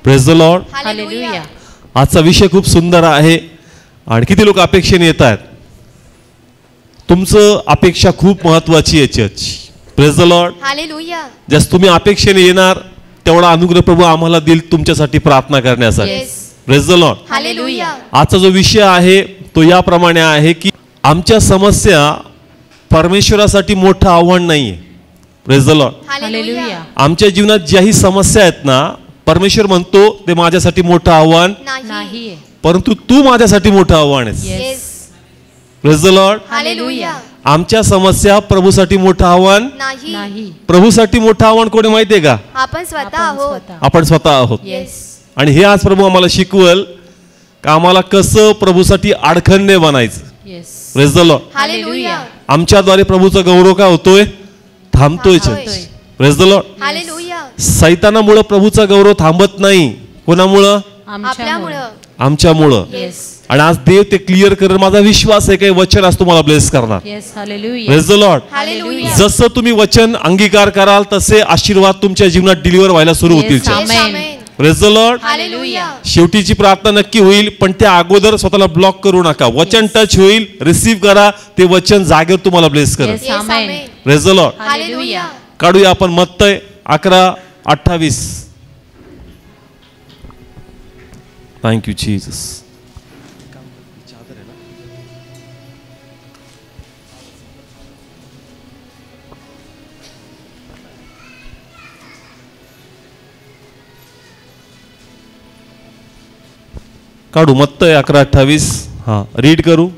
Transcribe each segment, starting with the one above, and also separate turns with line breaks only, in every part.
Praise the Lord.
Hallelujah.
आजचा विषय खूप सुंदर आहे आणि किती लोक अपेक्षेने येत आहेत. तुमचं अपेक्षा खूप महत्वाची आहे church. Praise the Lord.
Hallelujah.
जस तुम्ही अपेक्षेने येणार तेवढा अनुग्रह प्रभू आम्हाला देईल तुमच्यासाठी प्रार्थना करण्यासाठी. Praise the Lord.
हालेलुया.
आजचा जो विषय आहे तो याप्रमाणे आहे की आमच्या समस्या परमेश्वरासाठी मोठं आव्हान नाहीये. Praise the Lord.
हालेलुया.
आमच्या जीवनात ज्याही समस्या आहेत ना परमेश्वर म्हणतो ते माझ्यासाठी मोठं आव्हान
नाही,
परंतु तू माझ्यासाठी मोठं आव्हान आहेस.
Yes.
Praise the Lord.
Hallelujah.
आमच्या समस्या प्रभूसाठी मोठं आव्हान
नाही.
प्रभूसाठी मोठं आव्हान कोणी माहितीये का?
आपण स्वतः आहोत.
आपण स्वतः आहोत.
येस.
आणि हे आज प्रभू आम्हाला शिकवल का आम्हाला कसं प्रभूसाठी अडखंडे बनायचं.
Yes.
Praise the Lord.
Hallelujah.
आमच्याद्वारे प्रभूचा गौरव काय होतोय? थांबतोय church. Praise the Lord.
Hallelujah.
सैतानामुळे प्रभूचा गौरव थांबत नाही. कोणामुळं?
आपल्यामुळं.
आमच्यामुळं.
येस.
आणि आज देव ते क्लिअर करेल. माझा विश्वास आहे काही वचन आज तुम्हाला ब्लेस करणार.
Yes. Hallelujah.
Praise the Lord.
Hallelujah.
जसं तुम्ही वचन अंगीकार कराल तसे आशीर्वाद तुमच्या जीवनात डिलिव्हर व्हायला सुरू होतील.
Amen.
Praise the Lord.
Hallelujah.
शेवटीची प्रार्थना नक्की होईल पण त्या अगोदर स्वतःला ब्लॉक करू नका. वचन टच होईल, रिसीव्ह करा, ते वचन जागेवर तुम्हाला ब्लेस करेल.
Yes. Amen.
Praise the Lord.
Hallelujah.
काढूया आपण मत्तय 11:28. Thank you Jesus. काढू मत्तय 11:28. हा रीड करू.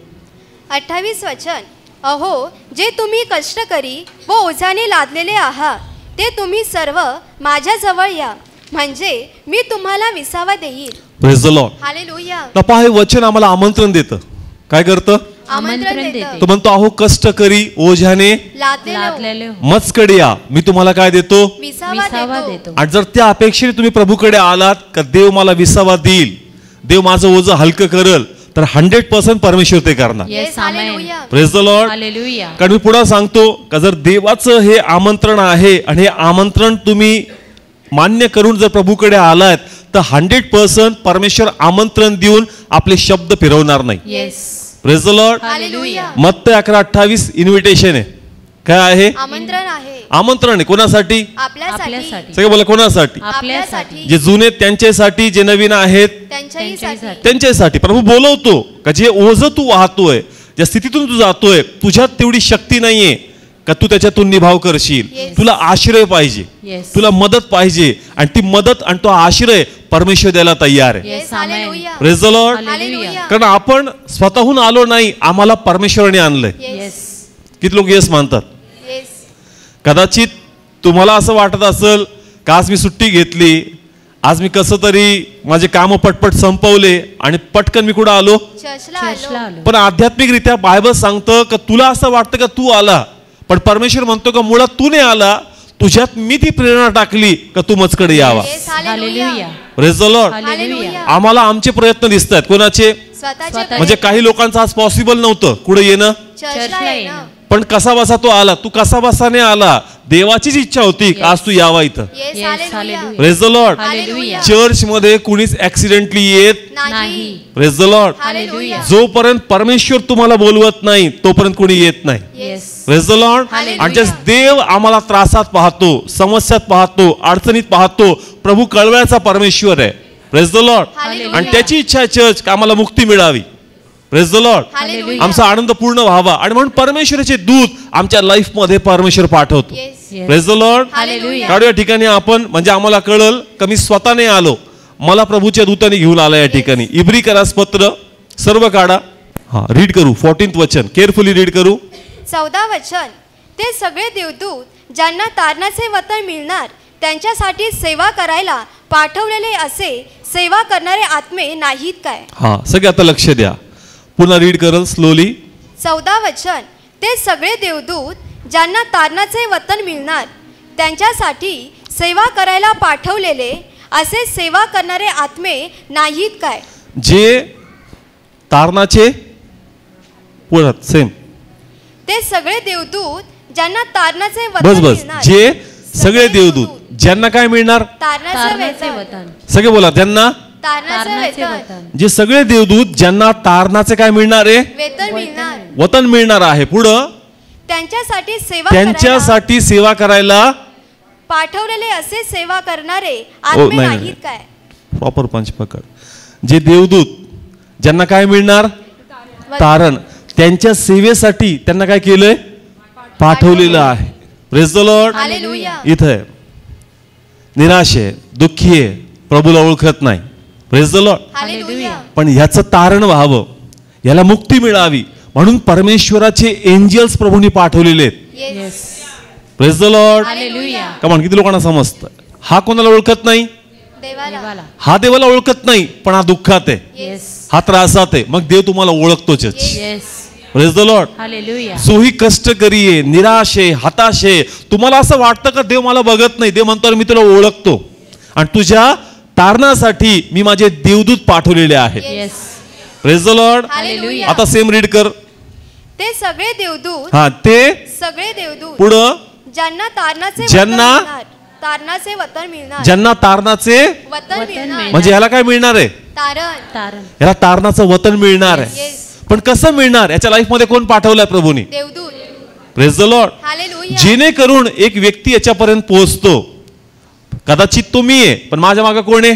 28 वचन. अहो जे तुम्ही कष्टकरी व ओझाने लादलेले आहात ते तुम्ही सर्व माझ्या जवळ या म्हणजे मी तुम्हाला विसावा देईल.
Praise the Lord.
हालेलुया.
नपा हे वचन आम्हाला आमंत्रण देतं. काय करतं?
आमंत्रण देते.
तो म्हणतो अहो कष्टकरी ओझ्याने
लादलेले
मजकडे या मी तुम्हाला काय देतो?
विसावा देतो.
आणि जर त्या अपेक्षेने तुम्ही प्रभूकडे आलात का देव मला विसावा देईल, देव माझं ओझं हलकं करल, तर 100% परमेश्वर ते करणार.
Yes. Amen.
Hallelujah.
Praise the Lord.
Hallelujah.
कारण मी पुढे सांगतो का जर देवाचं हे आमंत्रण आहे आणि हे आमंत्रण तुम्ही मान्य करून जर प्रभूकडे आलात तर 100% परमेश्वर आमंत्रण देऊन आपले शब्द फिरवणार नाही.
Yes.
Praise the Lord.
Hallelujah.
मत्तय 11:28 इन्व्हिटेशन आहे. काय आहे?
आमंत्रण आहे.
आमंत्रण आहे. कोणासाठी?
आपल्यासाठी.
सगळे बोला कोणासाठी?
आपल्यासाठी.
जे जुने त्यांच्यासाठी, जे नवीन आहेत
त्यांच्यासाठी.
त्यांच्यासाठी. प्रभू बोलवतो का जे ओझं तू वाहतोय, ज्या स्थितीतून तू जातोय, तुझ्यात तेवढी शक्ती नाहीये का तू त्याच्यातून निभाव करशील.
Yes.
तुला आश्रय पाहिजे,
येस.
तुला मदत पाहिजे आणि ती मदत आणि तो आश्रय परमेश्वर द्यायला तयार आहे.
Yes. Amen.
Hallelujah.
Praise the Lord.
Hallelujah.
कारण आपण स्वतःहून आलो नाही, आम्हाला परमेश्वराने आणलंय.
येस.
किती लोक येस मानतात?
येस.
कदाचित तुम्हाला असं वाटत असेल का आज मी सुट्टी घेतली, आज मी कसं तरी माझे कामं पटपट संपवले आणि पटकन मी कुठं आलो.
चर्चला आलो.
पण आध्यात्मिकरित्या बायबल सांगतं का तुला असं वाटतं का तू आला, पण परमेश्वर म्हणतो का मुळात तू नाही आला, तुझ्यात मी ती प्रेरणा टाकली का तू मजकडे यावा.
Yes.
Hallelujah.
Praise the Lord.
Hallelujah.
आम्हाला आमचे प्रयत्न दिसत आहेत. कोणाचे?
स्वतःचे.
म्हणजे काही लोकांचं आज पॉसिबल नव्हतं कुठे येणं,
चर्चला येणं.
पण कसा बसा तो आला. तू कसा बसाने आला, देवाचीच इच्छा होती आज तू यावा इथं.
Yes.
Yes.
Hallelujah.
Hallelujah.
Praise the Lord.
Hallelujah.
Church मध्ये कुणीच ऍक्सिडेंटली येत.
नाही.
Praise the Lord.
हालेलुया.
जोपर्यंत परमेश्वर तुम्हाला बोलवत नाही तोपर्यंत कोणी येत नाही.
Yes.
Praise the Lord.
Hallelujah.
आणि जस देव आम्हाला त्रासात पाहतो, समस्यात पाहतो, अडचणीत पाहतो, प्रभू कळवळ्याचा परमेश्वर आहे. Praise the Lord.
हालेलुया.
आणि त्याची इच्छा आहे चर्च का आम्हाला मुक्ती मिळावी. Praise the Lord.
हालेलुया.
आमचा आनंद पूर्ण व्हावा आणि म्हणून परमेश्वराचे दूत आमच्या लाईफ मध्ये परमेश्वर पाठवतो.
Yes.
Yes.
Praise the Lord.
Hallelujah.
काढू या ठिकाणी आपण म्हणजे आम्हाला कळल का मी स्वतःने आलो, मला प्रभूच्या दूताने घेऊन आला या ठिकाणी. इब्री करास पत्र सर्व काढा. हा रीड करू 14th वचन. केअरफुली रीड करू.
14 वचन. ते सगळे देवदूत ज्यांना तारणाचे वतन मिळणार त्यांच्यासाठी सेवा करायला पाठवलेले असे सेवा करणारे आत्मे नाहीत काय.
हा सगळे आता लक्ष द्या. पुन्हा रीड करल स्लोली.
14 वचन. ते सगळे देवदूत ज्यांना तारणाचे वतन मिळणार त्यांच्यासाठी सेवा करायला पाठवलेले असे सेवा करणारे आत्मे नाहीत काय.
जे तारणाचे पुढं सेम.
ते सगळे देवदूत ज्यांना तारणाचे
बस
वतन
बस
मिळणार
जे सगळे देवदूत ज्यांना काय मिळणार?
तारणाचे
तारणाचे
वेतन.
वतन.
सगळे बोला, ज्यांना
तारणाचे
तारणाचे
वेतन.
वतन.
जे सगळे देवदूत ज्यांना तारणाचे काय मिळणार आहे?
वेतन मिळणार.
वतन मिळणार आहे. पुढं
त्यांच्यासाठी सेवा करायला
त्यांच्यासाठी सेवा करायला
पाठवलेले असे सेवा करणारे
ओ,
आत्मे
नाही,
नाहीत
नाही.
काय?
प्रॉपर पंच पकड. जे देवदूत ज्यांना काय मिळणार? तारण. त्यांच्या सेवेसाठी त्यांना काय केलंय? पाठवलेलं आहे. Praise the Lord.
हालेलुया.
इथं निराश आहे, दुःखी आहे, प्रभूला ओळखत नाही. Praise the Lord.
हालेलुया.
पण ह्याचं तारण व्हावं, याला मुक्ती मिळावी म्हणून परमेश्वराचे एंजल्स प्रभूंनी पाठवलेले आहेत.
Yes.
Praise the Lord.
Hallelujah.
कमान, किती लोकांना समजतं? हा कोणाला ओळखत नाही?
देवाला.
देवाला.
हा देवाला ओळखत नाही, पण हा दुःखात आहे,
येस.
हा त्रासात आहे. मग देव तुम्हाला ओळखतोच.
Yes.
Praise the Lord.
Hallelujah.
जो ही कष्टकरी आहे, निराश आहे, हताश आहे, तुम्हाला असं वाटतं का देव मला बघत नाही? देव म्हणतो मी तुला ओळखतो आणि तुझ्या तारणासाठी मी माझे देवदूत पाठवलेले आहेत.
Yes.
Praise the Lord.
Hallelujah.
आता सेम रीड कर.
ते सगळे देवदूत
हा, ते
सगळे देवदूत
पुढं
ज्यांना तारणाचे
ज्यांना-
वतन मिळणार. तारणाचे वतन मिळणार.
ज्यांना तारणाचे
वतन मिळणार.
मिळणार.
म्हणजे ह्याला काय मिळणार आहे?
तारण.
तारण.
ह्याला तारणाचं वतन मिळणार आहे.
येस.
पण कसं मिळणार? याच्या लाईफ मध्ये कोण पाठवलंय? प्रभूनी.
देवदूत.
Praise the Lord.
हालेलुया.
जेणेकरून एक व्यक्ती याच्यापर्यंत पोहोचतो. कदाचित तो मी आहे, पण माझ्या मागे कोण आहे?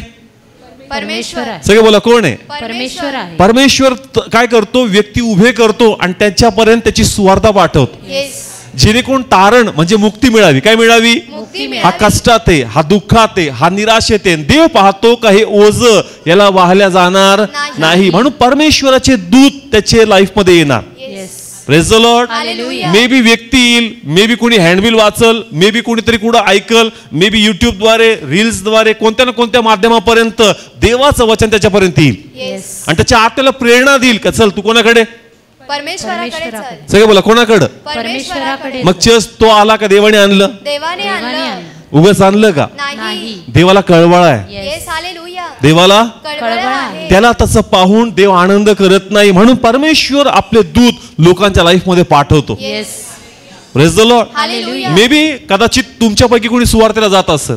परमेश्वर.
आहे.
सगळे बोला, कोण आहे?
परमेश्वर आहे.
परमेश्वर काय करतो? व्यक्ती उभे करतो आणि त्याच्यापर्यंत त्याची सुवार्ता पाठवतो.
येस.
जेणेकरून तारण म्हणजे मुक्ती मिळावी. काय मिळावी?
मुक्ती
हा
मिळावी.
कष्टात आहे, हा दुःखात आहे, हा निराशेत आहे. देव पाहतो का हे ओझ याला वाहल्या जाणार नाही, म्हणून परमेश्वराचे दूत त्याचे लाईफ मध्ये येणार.
Yes.
Praise the Lord.
Hallelujah.
May be व्यक्ती येईल, मे बी कोणी हँडबिल वाचल, मे बी कोणीतरी कुठं ऐकल, मे बी युट्यूबद्वारे, रील्सद्वारे, कोणत्या ना कोणत्या माध्यमापर्यंत देवाचं वचन त्याच्यापर्यंत येईल
येस.
आणि त्याच्या आत्याला प्रेरणा देईल का चल तू कोणाकडे?
परमेश्वराकडे चल.
सगळे बोला, कोणाकडं?
परमेश्वराकडे.
मग चस तो आला का देवाने आणलं?
देवाने
देवाने
आणलं
आणलं.
उगाच आणलं का?
नाही.
नाही.
देवाला कळवळ आहे.
येस.
येस. हालेलुया.
देवाला
कळवळ आहे.
त्याला तसं पाहून देव आनंद करत नाही, म्हणून परमेश्वर आपले दूत लोकांच्या लाईफ मध्ये पाठवतो.
Yes.
Praise the Lord.
Hallelujah.
May be कदाचित तुमच्यापैकी कोणी सुवार्तेला जात असत,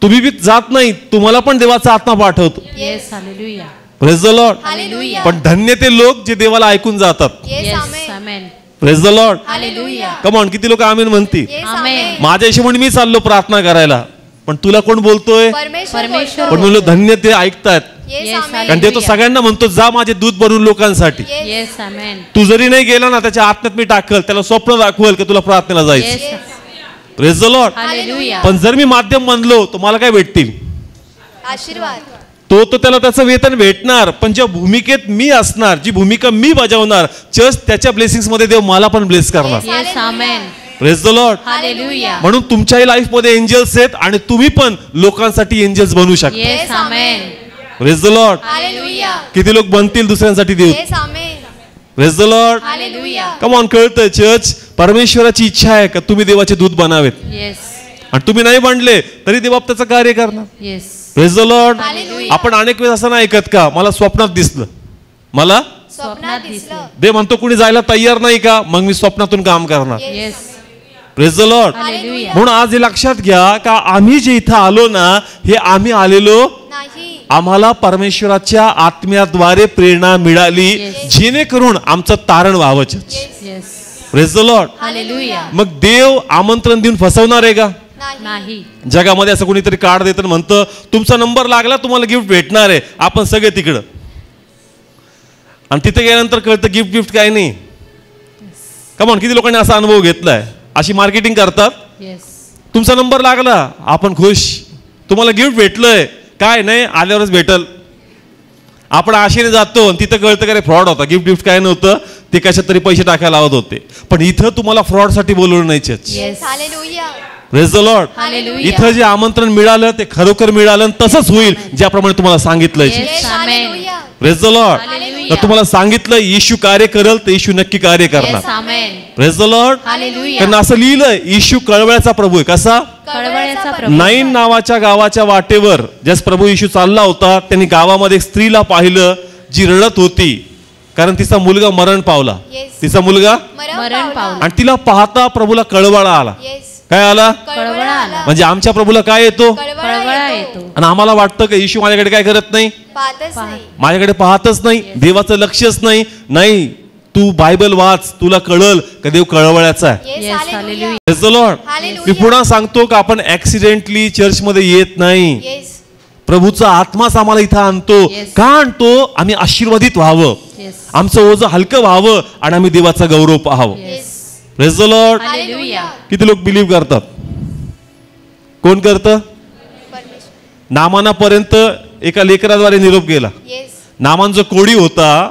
तुम्ही बी जात नाही, तुम्हाला पण देवाचा आत्मा पाठवतो.
Yes. Hallelujah.
Praise the Lord.
Hallelujah.
पण धन्य ते लोक जे देवाला ऐकून जातात.
Yes.
Yes.
Amen.
Amen.
Praise the Lord.
Hallelujah.
Come on, किती लोक आमेन म्हणतील?
येस.
आमेन.
आमेन.
माझ्या हिशोबाने मी चाललो प्रार्थना करायला, पण तुला कोण बोलतोय?
परमेश्वर
परमेश्वर.
पण
बोलतो.
म्हणलो धन्य ते ऐकतात,
येस.
येस.
आमेन.
कारण ते तो सगळ्यांना म्हणतो जा माझे दूत बनवून लोकांसाठी.
येस.
येस. आमेन.
तू जरी नाही गेला ना, त्याच्या आत्म्यात मी टाकल, त्याला स्वप्न दाखवल की तुला प्रार्थनेला जायचं.
Yes.
Praise the Lord.
Hallelujah.
पण जर मी माध्यम बनलो तर मला काय भेटतील?
आशीर्वाद.
तो त्याला त्याचं वेतन भेटणार, पण ज्या भूमिकेत मी असणार, जी भूमिका मी बजावणार, जस्ट त्याच्या ब्लेसिंग्स मध्ये देव मला पण ब्लेस करणार.
Yes. Amen.
Praise the Lord.
Hallelujah.
म्हणून तुमच्याही लाईफ मध्ये एंजल्स आहेत आणि तुम्ही पण लोकांसाठी एंजल्स बनू शकता.
Yes. Amen.
Praise the Lord.
Hallelujah.
किती लोक बनतील दुसऱ्यांसाठी देव?
Yes. Amen.
Praise the Lord.
Hallelujah.
Come on, कळतं चर्च, परमेश्वराची इच्छा आहे का तुम्ही देवाचे दूत बनावेत,
येस.
आणि तुम्ही नाही बनले तरी देव त्याचं कार्य करणार.
Yes.
Praise the Lord.
Hallelujah.
आपण अनेक वेळेस असं नाही ऐकत का, मला स्वप्नात दिसलं, मला
स्वप्नात दिसलं.
देव म्हणतो कुणी जायला तयार नाही का, मग मी स्वप्नातून काम करणार.
Yes.
Praise the Lord.
Hallelujah.
म्हणून आज हे लक्षात घ्या का आम्ही जे इथं आलो ना, हे आम्ही आलेलो
नाही.
आम्हाला परमेश्वराच्या आत्म्याद्वारे प्रेरणा मिळाली,
Yes.
जेणेकरून आमचं तारण व्हावं.
Yes.
Praise the Lord.
Hallelujah.
मग देव आमंत्रण देऊन फसवणार आहे का?
नाही.
नाही.
जगामध्ये असं कोणीतरी कार्ड देतं आणि म्हणतं तुमचा नंबर लागला तुम्हाला गिफ्ट भेटणार आहे, आपण सगळे तिकडं, आणि तिथे गेल्यानंतर कळतं गिफ्ट काय नाही. कमॉन, किती लोकांनी असा अनुभव घेतलाय? अशी मार्केटिंग करतात,
येस.
तुमचा नंबर लागला आपण खुश, तुम्हाला गिफ्ट भेटलंय, काय नाही आल्यावरच भेटल. आपण आशेने जातो आणि तिथं कळतं का रे फ्रॉड होता, गिफ्ट काय नव्हतं, ते कशात तरी पैसे टाकायला लावत होते. पण इथं तुम्हाला फ्रॉड साठी बोलवलं नाही.
Yes. Hallelujah.
Praise the Lord.
Hallelujah.
इथं जे आमंत्रण मिळालं ते खरोखर मिळालं आणि तसंच होईल ज्याप्रमाणे तुम्हाला सांगितलंय.
Yes.
Yes. Hallelujah.
Praise the Lord.
Hallelujah.
तर तुम्हाला सांगितलं येशू कार्य करेल तर येशू नक्की कार्य
येस.
करणार.
Amen.
Praise the Lord.
Hallelujah.
कारण असं लिहिलंय येशू कळवळ्याचा प्रभू आहे. कसा?
कळवळ्याचा प्रभू.
नाईन नावाच्या गावाच्या वाटेवर ज्यास प्रभू येशू चालला होता, त्यांनी गावामध्ये एक स्त्रीला पाहिलं जी रडत होती, कारण तिचा मुलगा मरण पावला.
Yes.
तिचा मुलगा,
मरण पावला.
आणि तिला पाहता प्रभूला कळवळा आला.
येस.
काय आला?
कळवळा आला.
म्हणजे आमच्या प्रभूला काय येतो?
कळवळा येतो.
आणि आम्हाला वाटतं की येशू माझ्याकडे काय करत नाही,
पाहतच नाही.
माझ्याकडे पाहतच नाही, देवाचं लक्षच नाही. नाही, तू बायबल वाच, तुला कळल का देव कळवळ्याचा आहे.
Yes,
Yes,
hallelujah.
hallelujah.
Praise the Lord.
Hallelujah.
मी पुन्हा सांगतो की आपण ऍक्सिडेंटली चर्च मध्ये येत नाही.
Yes.
प्रभूचा आत्माच आम्हाला इथं आणतो.
Yes.
का आणतो? आम्ही आशीर्वादित व्हावं,
Yes.
आमचं ओझं हलकं व्हावं आणि आम्ही देवाचा गौरव पाहावं.
Yes.
Praise the Lord.
Hallelujah.
किती लोक बिलीव्ह करतात? कोण करतं?
परमेश्वर.
नामानापर्यंत एका लेकराद्वारे निरोप गेला.
Yes.
नामान जो कोडी होता,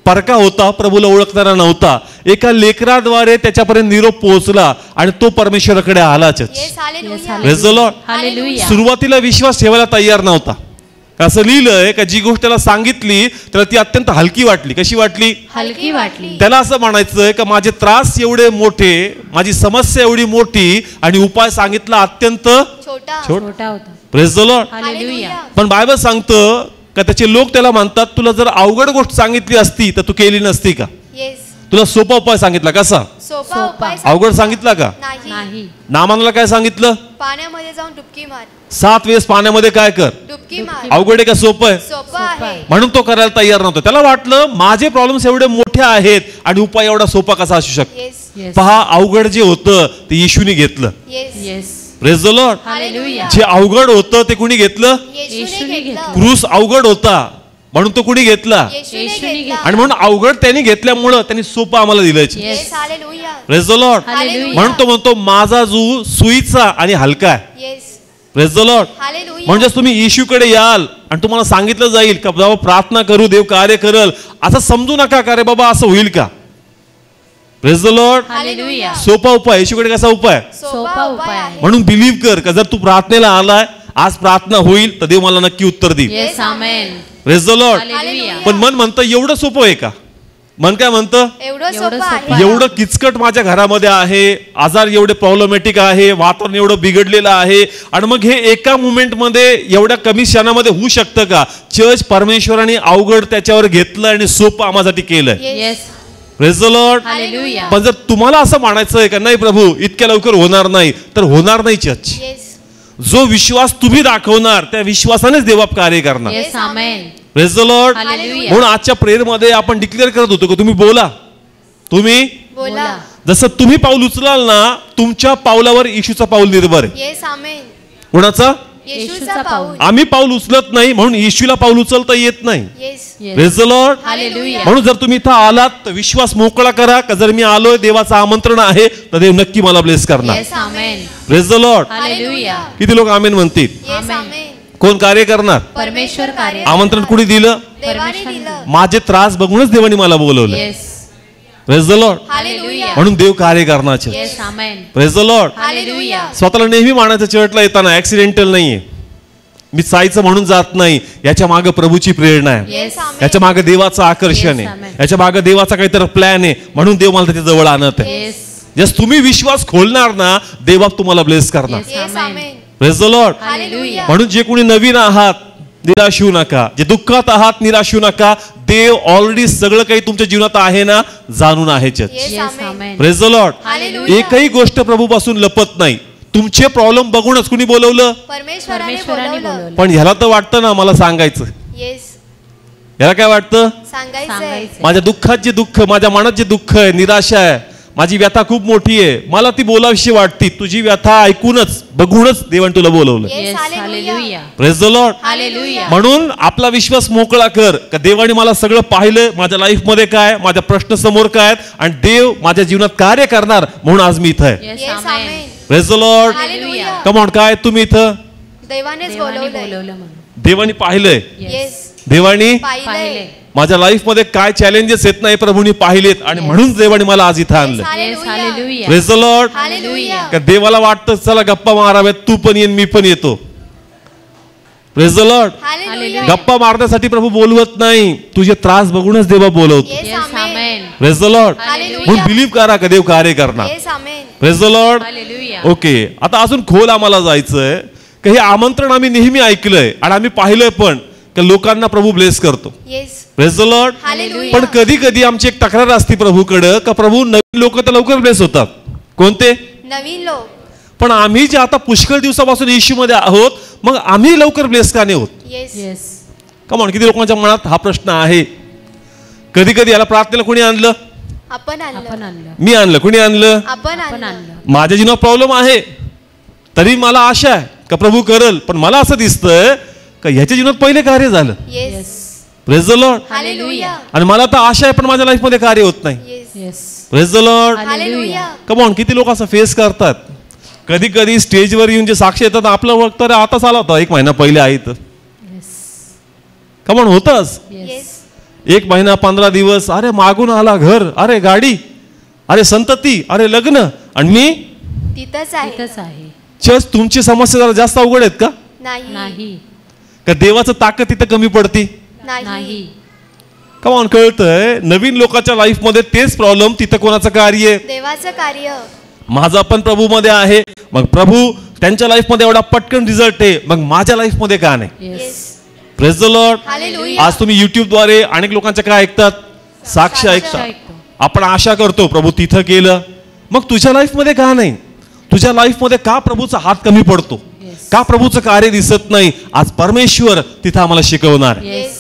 परका होता, प्रभूला ओळखणारा नव्हता, एका लेकराद्वारे त्याच्यापर्यंत निरोप पोहोचला आणि तो परमेश्वराकडे आलाच.
Yes,
Yes,
hallelujah.
Praise the Lord.
Hallelujah.
सुरुवातीला विश्वास ठेवायला तयार नव्हता. असं लिहिलंय का जी गोष्ट त्याला सांगितली त्याला ती अत्यंत हलकी वाटली. कशी वाटली?
हलकी वाटली.
त्याला असं म्हणायचंय का माझे त्रास एवढे मोठे, माझी समस्या एवढी मोठी आणि उपाय सांगितला अत्यंत
छोटा.
छोटा होता.
Praise the Lord.
हालेलुया.
पण बायबल सांगतं का त्याचे लोक त्याला म्हणतात तुला जर अवघड गोष्ट सांगितली असती तर तू केली नसती का?
Yes.
तुला सोपा उपाय सांगितला. कसा?
सोपा उपाय
अवघड सांगितला का?
नाही.
नाही.
नामानला काय सांगितलं?
पाण्यामध्ये जाऊन डुबकी मार.
7 वेळेस पाण्यामध्ये काय कर.
डुबकी मार.
अवघड आहे का सोपं आहे?
सोपं
सोपं
आहे.
आहे.
म्हणून तो करायला तयार नव्हता. त्याला वाटलं माझे प्रॉब्लेम्स एवढे मोठे आहेत आणि उपाय एवढा सोपा कसा असू शकतो.
Yes.
Yes.
पहा, अवघड जे होतं ते येशूने घेतलं.
Yes.
Yes.
Praise the Lord.
Hallelujah.
जे अवघड होतं ते कुणी घेतलं?
येशूने
येशूने
घेतलं.
घेतलं.
क्रूस अवघड होता म्हणून तो कुणी घेतला.
येशूने
येशूने
घेतलं.
आणि म्हणून अवघड त्यांनी घेतल्यामुळं त्यांनी सोपं आम्हाला दिलं.
Yes.
Yes, hallelujah.
Praise the Lord.
Hallelujah.
म्हणून तो म्हणतो माझा जू सुईचा आणि हलका आहे.
Yes.
Praise the Lord.
Hallelujah.
म्हणजेच तुम्ही येशूकडे याल आणि तुम्हाला सांगितलं जाईल का बाबा प्रार्थना करू, देव कार्य करल, असं समजू नका का रे बाबा असं होईल का. Praise the Lord.
हालेलुया.
सोपा उपाय. येशूकडे कसा उपाय?
सोपा उपाय आहे.
म्हणून बिलीव्ह कर का जर तू प्रार्थनेला आलाय, आज प्रार्थना होईल तर देव मला नक्की उत्तर देईल.
Yes, amen.
Praise the Lord.
Hallelujah.
पण मन म्हणतं एवढं सोपं आहे का? मन काय म्हणतं?
एवढं
एवढं
सोपं
सोपं
आहे.
एवढं किचकट माझ्या घरामध्ये आहे, आजार एवढे प्रॉब्लेमॅटिक आहे, वातावरण एवढं बिघडलेलं आहे आणि मग हे एका मुमेंटमध्ये एवढ्या कमी क्षणामध्ये होऊ शकतं का? चर्च परमेश्वराने अवघड त्याच्यावर घेतलं आणि सोपं आम्हासाठी केलंय.
Yes.
Praise the Lord.
Hallelujah.
पण जर तुम्हाला असं म्हणायचं आहे का नाही प्रभू इतक्या लवकर होणार नाही, तर होणार नाही चर्च.
Yes.
जो विश्वास तुम्ही दाखवणार त्या विश्वासानेच देवाप कार्य करणार.
Yes, amen.
Praise the Lord.
Hallelujah.
म्हणून आजच्या प्रेयर मध्ये आपण डिक्लेअर करत होतो की तुम्ही बोला. तुम्ही
बोला.
जसं तुम्ही पाऊल उचलाल ना, तुमच्या पावलावर येशूचा पाऊल निर्भर आहे.
Yes, amen.
कोणाचा?
येशूचा पाऊल.
आम्ही पाऊल उचलत नाही म्हणून येशूला पाऊल उचलता येत नाही.
Yes.
Yes.
Praise the Lord.
Hallelujah.
म्हणून जर तुम्ही इथं आलात तर विश्वास मोकळा करा का जर मी आलोय, देवाचं आमंत्रण आहे, तर देव नक्की मला ब्लेस करणार.
Yes, amen.
Praise the Lord.
Hallelujah.
किती लोक आमेन म्हणतील?
Yes,
Amen.
amen.
कोण कार्य करणार?
परमेश्वर कार्य.
आमंत्रण कुणी दिलं?
देवाने दिलं.
माझे त्रास बघूनच देवाने मला बोलवलं.
Yes.
Praise the Lord.
Hallelujah.
म्हणून देव कार्य करणार.
Yes, amen.
Praise the Lord.
Hallelujah.
स्वतःला नेहमी मानायचं चर्चला येताना ऍक्सिडेंटल नाहीये, मी जायचं म्हणून जात नाही, याच्या मागे प्रभूची प्रेरणा आहे,
Yes, amen.
याच्या मागे देवाचं आकर्षण
Yes,
आहे,
amen.
याच्या मागे देवाचा काहीतरी प्लॅन आहे, म्हणून देव मला त्याच्या जवळ आणत आहे.
Yes.
जस तुम्ही विश्वास खोलणार ना, देवाप तुम्हाला ब्लेस करणार.
Yes.
Yes,
Amen.
amen.
Praise the Lord.
Hallelujah.
म्हणून जे कोणी नवीन आहात निराश होऊ नका, जे दुःखात आहात निराश होऊ नका. देव ऑलरेडी सगळं काही तुमच्या जीवनात आहे ना, जाणून आहे.
Yes,
Yes,
amen.
amen.
Praise the Lord.
Hallelujah.
एकही गोष्ट प्रभूपासून लपत नाही. तुमचे प्रॉब्लेम बघूनच कुणी बोलवलं,
परमेश्वराने
परमेश्वराने
बोलवलं.
बोलवलं.
पण ह्याला तर वाटतं ना मला सांगायचं.
Yes.
ह्याला काय वाटतं?
सांगायचंय.
सांगायचं.
माझ्या दुःखात जे दुःख, माझ्या मनात जे दुःख आहे, निराशा आहे, माझी व्यथा खूप मोठी आहे, मला ती बोलावीशी वाटती. तुझी व्यथा ऐकूनच बघूनच देवाने तुला बोलवलं.
Yes,
Yes,
hallelujah.
Hallelujah.
Praise the Lord.
Hallelujah.
म्हणून आपला विश्वास मोकळा कर का देवाने मला सगळं पाहिलं, माझ्या लाईफ मध्ये काय, माझ्या प्रश्न समोर काय आहेत, आणि देव माझ्या जीवनात कार्य करणार म्हणून आज मी इथं आहे.
Yes,
Yes,
amen.
amen.
Praise the Lord.
Hallelujah.
Come on, काय तुम्ही इथं
देवानेच
देवाने
बोलवलंय.
बोलवलं म्हणून.
देवानी पाहिलंय,
Yes.
देवानी
पाहिलंय.
पाहिले.
माझ्या लाईफ मध्ये काय चॅलेंजेस येत नाही प्रभूंनी पाहिलेत, आणि म्हणून देवाने मला आज इथं आणलं.
Yes,
hallelujah.
Hallelujah.
Praise the Lord.
Hallelujah.
का देवाला वाटतं चला गप्पा माराव्यात, तू पण येईन मी पण येतो. Praise the Lord.
हालेलुया.
गप्पा मारण्यासाठी प्रभू बोलवत नाही, तुझे त्रास बघूनच देवा बोलवतो.
Yes,
Yes,
amen.
amen.
Praise the Lord.
Hallelujah.
म्हणून बिलीव्ह करा का देव कार्य करणार.
Yes, amen.
Praise the Lord.
Hallelujah.
Okay, आता अजून खोल आम्हाला जायचंय की हे आमंत्रण आम्ही नेहमी ऐकलंय आणि आम्ही पाहिलंय पण की लोकांना प्रभू ब्लेस करतो.
Yes.
Praise the Lord.
Hallelujah.
पण कधी कधी आमची एक तक्रार असते प्रभूकडं का प्रभू नवीन लोक तर लवकर ब्लेस होतात. कोणते?
नवीन लोक.
पण आम्ही जे आता पुष्कळ दिवसापासून येशूमध्ये आहोत, मग आम्ही लवकर ब्लेस का नाही होत?
येस.
येस.
कमॉन, किती लोकांच्या मनात हा प्रश्न आहे. कधी कधी याला प्रार्थनेला कोणी आणलं?
आपण आणलं.
आपण आणलं.
मी आणलं. कोणी आणलं?
आपण
आपण
आणलं.
आणलं.
माझ्या जीवनात प्रॉब्लेम आहे, तरी मला आशा आहे का प्रभू करल. पण मला असं दिसतंय का ह्याच्या जीवनात पहिले कार्य झालं.
Yes.
Yes.
Praise the Lord.
Hallelujah.
आणि मला तर आशा आहे, पण माझ्या लाईफमध्ये कार्य होत नाही.
Yes.
Yes.
Praise the Lord.
Hallelujah.
Come on, किती लोक असं फेस करतात. कधी कधी स्टेजवर येऊन जे साक्ष येतात, आपलं वक्त रे आताच आला होता, 1 महिना पहिले आहे तर.
येस.
कमॉन, होतच.
येस.
येस.
1 महिना 15 दिवस, अरे मागून आला घर, अरे गाडी, अरे संतती, अरे लग्न, आणि मी
तिथंच आहे.
तिथंच आहे.
चर्च. तुमची समस्या जरा जास्त अवघड आहेत का?
नाही.
नाही.
का देवाचं ताकद तिथं कमी पडती?
नाही.
नाही.
कमॉन, कळतंय. नवीन लोकांच्या लाईफमध्ये तेच प्रॉब्लेम, तिथं कोणाचं कार्य?
देवाचं कार्य.
माझा पण प्रभू मध्ये आहे, मग प्रभू त्यांच्या लाईफमध्ये एवढा पटकन रिझल्ट आहे, मग माझ्या लाईफमध्ये का नाही?
Yes.
Yes.
Praise the Lord.
Hallelujah.
आज तुम्ही युट्यूबद्वारे अनेक लोकांचे काय ऐकतात? साक्ष ऐकतात.
ऐकतो.
आपण आशा करतो प्रभू तिथं केलं, मग तुझ्या लाईफमध्ये का नाही? तुझ्या लाईफमध्ये का प्रभूचा हात कमी पडतो?
Yes.
का प्रभूचं कार्य दिसत नाही? आज परमेश्वर तिथं आम्हाला शिकवणार.
Yes.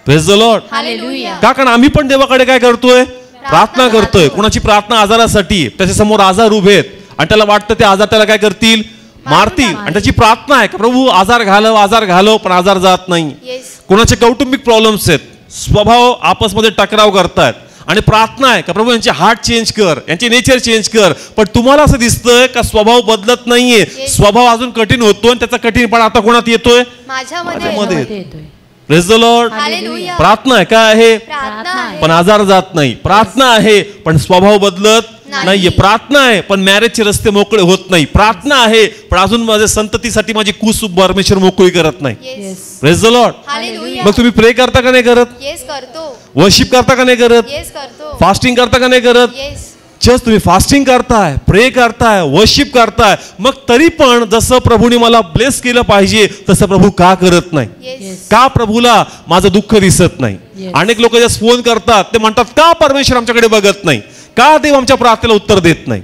Praise the Lord.
Hallelujah.
का? कारण आम्ही पण देवाकडे काय करतोय? प्रार्थना करतोय. कोणाची प्रार्थना आजारासाठी, त्याच्या समोर आजार उभे आहेत आणि त्याला वाटतं ते आजार त्याला काय करतील? मारतील. आणि त्याची प्रार्थना आहे का प्रभू आजार घालव, आजार घालव, पण आजार जात नाही.
येस.
कोणाचे कौटुंबिक प्रॉब्लेम्स आहेत, स्वभाव आपसमध्ये टकराव करतात, आणि प्रार्थना आहे का प्रभू यांचे हार्ट चेंज कर, यांचे नेचर चेंज कर. पण तुम्हाला असं दिसतंय का स्वभाव बदलत नाहीये, स्वभाव अजून कठीण होतो, आणि त्याचा कठीणपणा आता कोणात येतोय?
माझ्यामध्ये.
माझ्यामध्ये.
येतोय.
Praise the Lord.
हालेलुया.
प्रार्थना आहे काय आहे?
प्रार्थना आहे.
पण आजार जात नाही. प्रार्थना आहे पण स्वभाव बदलत
नाही.
नाहीये. प्रार्थना आहे पण मॅरेजचे रस्ते मोकळे होत नाही. प्रार्थना आहे पण अजून माझ्या संततीसाठी माझी कूस परमेश्वर मोकळी करत नाही.
Yes.
Yes.
Praise the Lord.
Hallelujah.
मग तुम्ही प्रे करता का नाही करत?
येस करतो.
वर्शिप करता का नाही करत?
येस करतो.
फास्टिंग करता का नाही करत?
येस.
जस्ट तुम्ही फास्टिंग करताय, प्रे करताय, वर्शिप करताय, मग तरी पण जसं प्रभूने मला ब्लेस केलं पाहिजे तसं प्रभू का करत नाही?
येस.
का प्रभूला माझं दुःख दिसत नाही?
Yes.
अनेक लोक जस्ट फोन करतात, ते म्हणतात का परमेश्वर आमच्याकडे बघत नाही? का देव आमच्या प्रार्थनेला उत्तर देत नाही?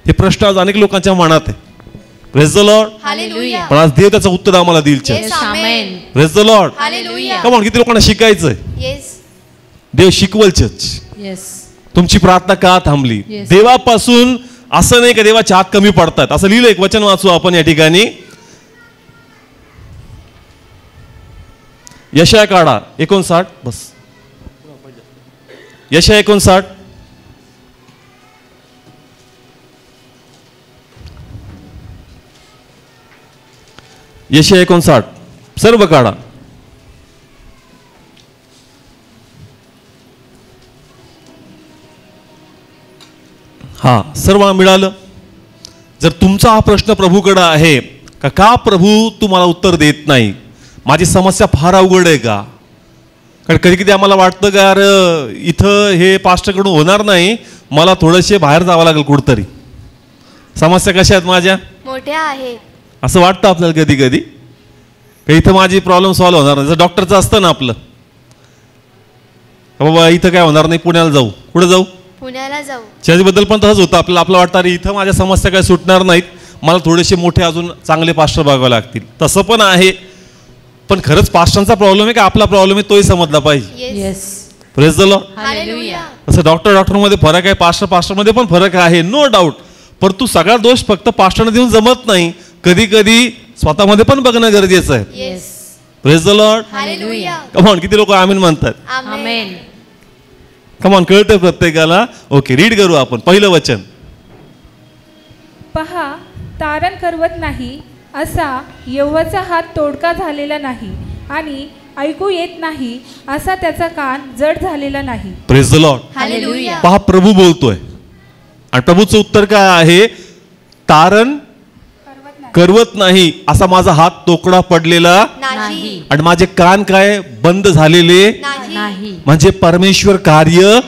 हे प्रश्न आज अनेक लोकांच्या मनात आहे. Praise the Lord.
हालेलुया.
पण आज देव त्याचं उत्तर आम्हाला देईल.
Yes.
Amen.
Praise the Lord.
Hallelujah.
Come on, किती लोकांना शिकायचंय?
येस.
देव शिकवल चर्च.
येस.
तुमची प्रार्थना का थांबली?
Yes.
देवापासून असं नाही का देवाच्या हात कमी पडतात. असं लिहिलं, एक वचन वाचू आपण या ठिकाणी. यशाया काढा 59, बस यशाया 59. यशाया 59 सर्व काढा. हा, सर्व मिळालं. जर तुमचा हा प्रश्न प्रभूकडे आहे का प्रभू तुम्हाला उत्तर देत नाही, माझी समस्या फार अवघड आहे का? कारण कधी कधी आम्हाला वाटतं का यार इथं हे पास्टरकडून होणार नाही, मला थोडेसे बाहेर जावं लागेल कुठतरी. समस्या कशा आहेत माझ्या?
मोठ्या आहेत.
असं वाटतं आपल्याला कधी कधी का इथं माझी प्रॉब्लेम सॉल्व्ह होणार नाही. जर डॉक्टरचं असतं ना आपलं, बाबा इथं काय होणार नाही, पुण्याला जाऊ. कुठं जाऊ?
पुण्याला जाऊ.
त्याच्याबद्दल पण तसंच होतं आपल्याला. आपलं वाटतं अरे इथं माझ्या समस्या काय सुटणार नाहीत, मला थोडेसे मोठे अजून चांगले पास्टर बघावे लागतील. तसं पण आहे, पण खरंच पास्टरांचा प्रॉब्लेम आहे का आपला प्रॉब्लेम आहे तोही समजला पाहिजे.
Yes.
Yes.
Praise the Lord.
Hallelujah.
तसं डॉक्टरमध्ये फरक आहे, पास्टरमध्ये पण फरक आहे, नो डाऊट. परंतु सगळा दोष फक्त पास्टरने देऊन जमत नाही. कधी कधी स्वतःमध्ये पण बघणं गरजेचं आहे.
Yes.
Praise the Lord.
Hallelujah.
Come on, किती लोक आमीन म्हणतात?
आमेन.
आमेन.
कमॉन, कळतंय प्रत्येकाला? ओके, रीड करू आपण पहिलं वचन.
पहा, तारण करवत नाही असा यहोवाचा हात तोडका झालेला नाही, आणि ऐकू येत नाही असा त्याचा कान जड झालेला नाही.
Praise the Lord.
हालेलुया.
पहा, प्रभू बोलतोय आणि प्रभूचं उत्तर काय आहे? तारण करवत नाही असा माझा हात तोकडा पडलेला
नाही.
आणि माझे कान काय बंद झालेले
नाही.
नाही.
म्हणजे परमेश्वर कार्य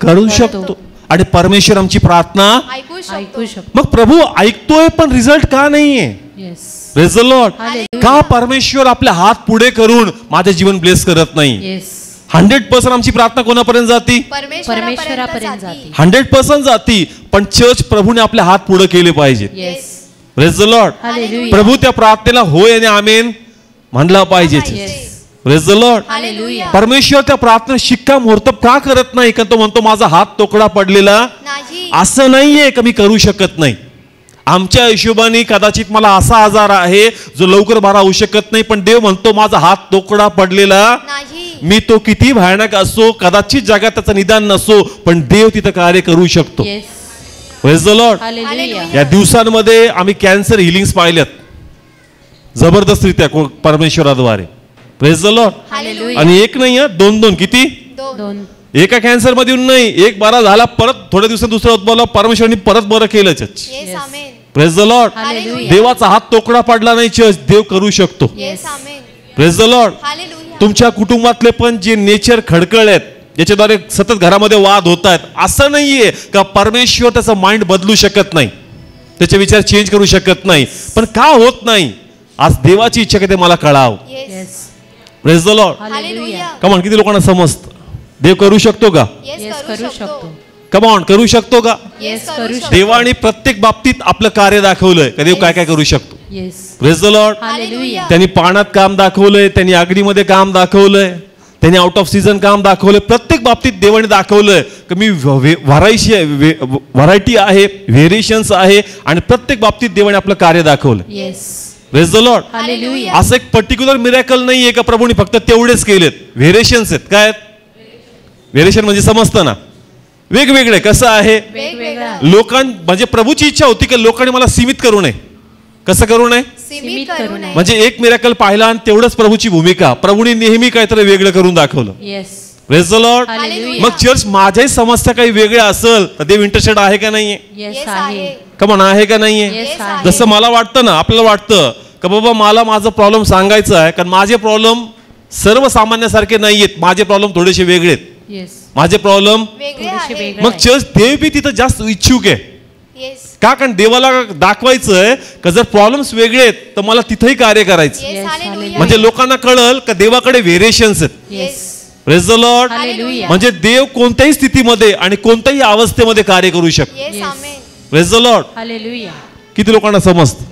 करू शकतो आणि परमेश्वर आमची प्रार्थना.
ऐकू शकतो.
ऐकू शकतो.
मग प्रभू ऐकतोय पण रिझल्ट का नाहीये?
Yes.
Praise the Lord.
Hallelujah.
का परमेश्वर आपले हात पुढे करून माझे जीवन ब्लेस करत नाही?
येस.
100% आमची प्रार्थना कोणापर्यंत जाती?
परमेश्वरापर्यंत जाती.
100% जाती. पण चर्च प्रभूने आपले हात पुढे केले पाहिजेत.
Yes.
Praise the Lord.
Hallelujah.
प्रभू त्या प्रार्थनेला होय आणि आमेन म्हणला पाहिजे. Praise the Lord.
हालेलुया.
परमेश्वर त्या प्रार्थना शिक्कामोर्तब का करत नाही? का तो म्हणतो माझा हात तोकडा पडलेला
नाही.
असं नाहीये का मी करू शकत नाही. आमच्या हिशोबाने कदाचित मला असा आजार आहे जो लवकर बरा होऊ शकत नाही, पण देव म्हणतो माझा हात तोकडा पडलेला
नाही.
मी तो किती भयानक असो, कदाचित जगात त्याचं निदान नसो, पण देव तिथं कार्य करू शकतो.
Yes.
Praise the Lord.
Hallelujah.
या दिवसांमध्ये आम्ही कॅन्सर हिलिंग्स पाहिल्यात जबरदस्तरित्या परमेश्वराद्वारे. Praise the Lord.
हालेलुया.
आणि एक नाही, दोन दोन. किती?
दोन.
एका कॅन्सर मध्ये नाही, एक बरा झाला, परत थोड्या दिवसांनी दुसरा उद्भवला, परमेश्वरांनी परत बरं केलं church.
Yes amen.
Praise the Lord.
Hallelujah.
देवाचा हात तोकडा पडला नाही चर्च, देव करू शकतो.
Yes amen.
Praise the Lord.
Hallelujah.
तुमच्या कुटुंबातले पण जे नेचर खडकळ आहेत, ज्याच्याद्वारे सतत घरामध्ये वाद होत आहेत, असं नाहीये का परमेश्वर त्याचा माइंड बदलू शकत नाही, त्याचे विचार चेंज करू शकत नाही. पण का होत नाही? आज देवाची इच्छा की ते मला कळावं.
Yes.
Yes.
Praise the Lord.
Hallelujah.
Come on, किती लोकांना समजतं देव करू शकतो का?
येस
येस,
करू
करू
शकतो.
शकतो.
कमॉन, करू शकतो का?
येस, करू शकतो.
देवाने प्रत्येक बाबतीत आपलं कार्य दाखवलंय का देव काय काय करू शकतो.
Yes.
Praise the Lord.
Hallelujah.
त्यांनी पाण्यात काम दाखवलंय, त्यांनी अग्नीमध्ये काम दाखवलंय, त्यांनी आउट ऑफ सीझन काम दाखवलंय. प्रत्येक बाबतीत देवाने दाखवलंय की मी व्हरायटी आहे, व्हेरिएशन्स आहे, आणि प्रत्येक बाबतीत देवाने आपलं कार्य दाखवलं.
Yes.
Praise the Lord.
Hallelujah.
असं एक पर्टिक्युलर मिरॅकल नाहीये का प्रभूने फक्त तेवढेच केलेत. व्हेरिएशन्स आहेत. काय व्हेरिएशन म्हणजे समजतं ना, वेगवेगळे. कसं आहे?
वेगवेगळा.
म्हणजे प्रभूची इच्छा होती की लोकांनी मला सीमित करू नये. कसं करू नये?
सीमित करू नये.
म्हणजे एक मिरॅकल पाहिला आणि तेवढंच प्रभूची भूमिका. प्रभूने नेहमी काहीतरी वेगळं करून दाखवलं.
Yes.
Praise the Lord.
Hallelujah.
मग चर्च माझ्याही समस्या काही वेगळ्या असेल तर देव इंटरेस्टेड आहे का नाहीये?
येस
येस
आहे.
आहे.
कमॉन, आहे का नाहीये?
येस आहे.
जसं मला वाटतं ना, आपल्याला वाटतं का बाबा मला माझं प्रॉब्लेम सांगायचं आहे, कारण माझे प्रॉब्लेम सर्वसामान्यासारखे नाहीयेत, माझे प्रॉब्लेम थोडेसे वेगळे आहेत.
येस.
माझे प्रॉब्लेम
वेगळे
थोडेसे
आहे.
वेगळे.
मग चर्च देव बी तिथं जास्त इच्छुक आहे.
येस.
का? कारण देवाला दाखवायचंय का जर प्रॉब्लेम्स वेगळे आहेत तर मला तिथेही कार्य करायचं.
येस.
Yes,
hallelujah.
हालेलुया.
म्हणजे लोकांना कळल का देवाकडे व्हेरिएशन्स आहेत.
Yes.
Praise the Lord.
Hallelujah.
म्हणजे देव कोणत्याही स्थितीमध्ये आणि कोणत्याही अवस्थेमध्ये कार्य करू शकतो.
Yes
yes.
Amen.
Praise the Lord.
Hallelujah.
किती लोकांना समजतं?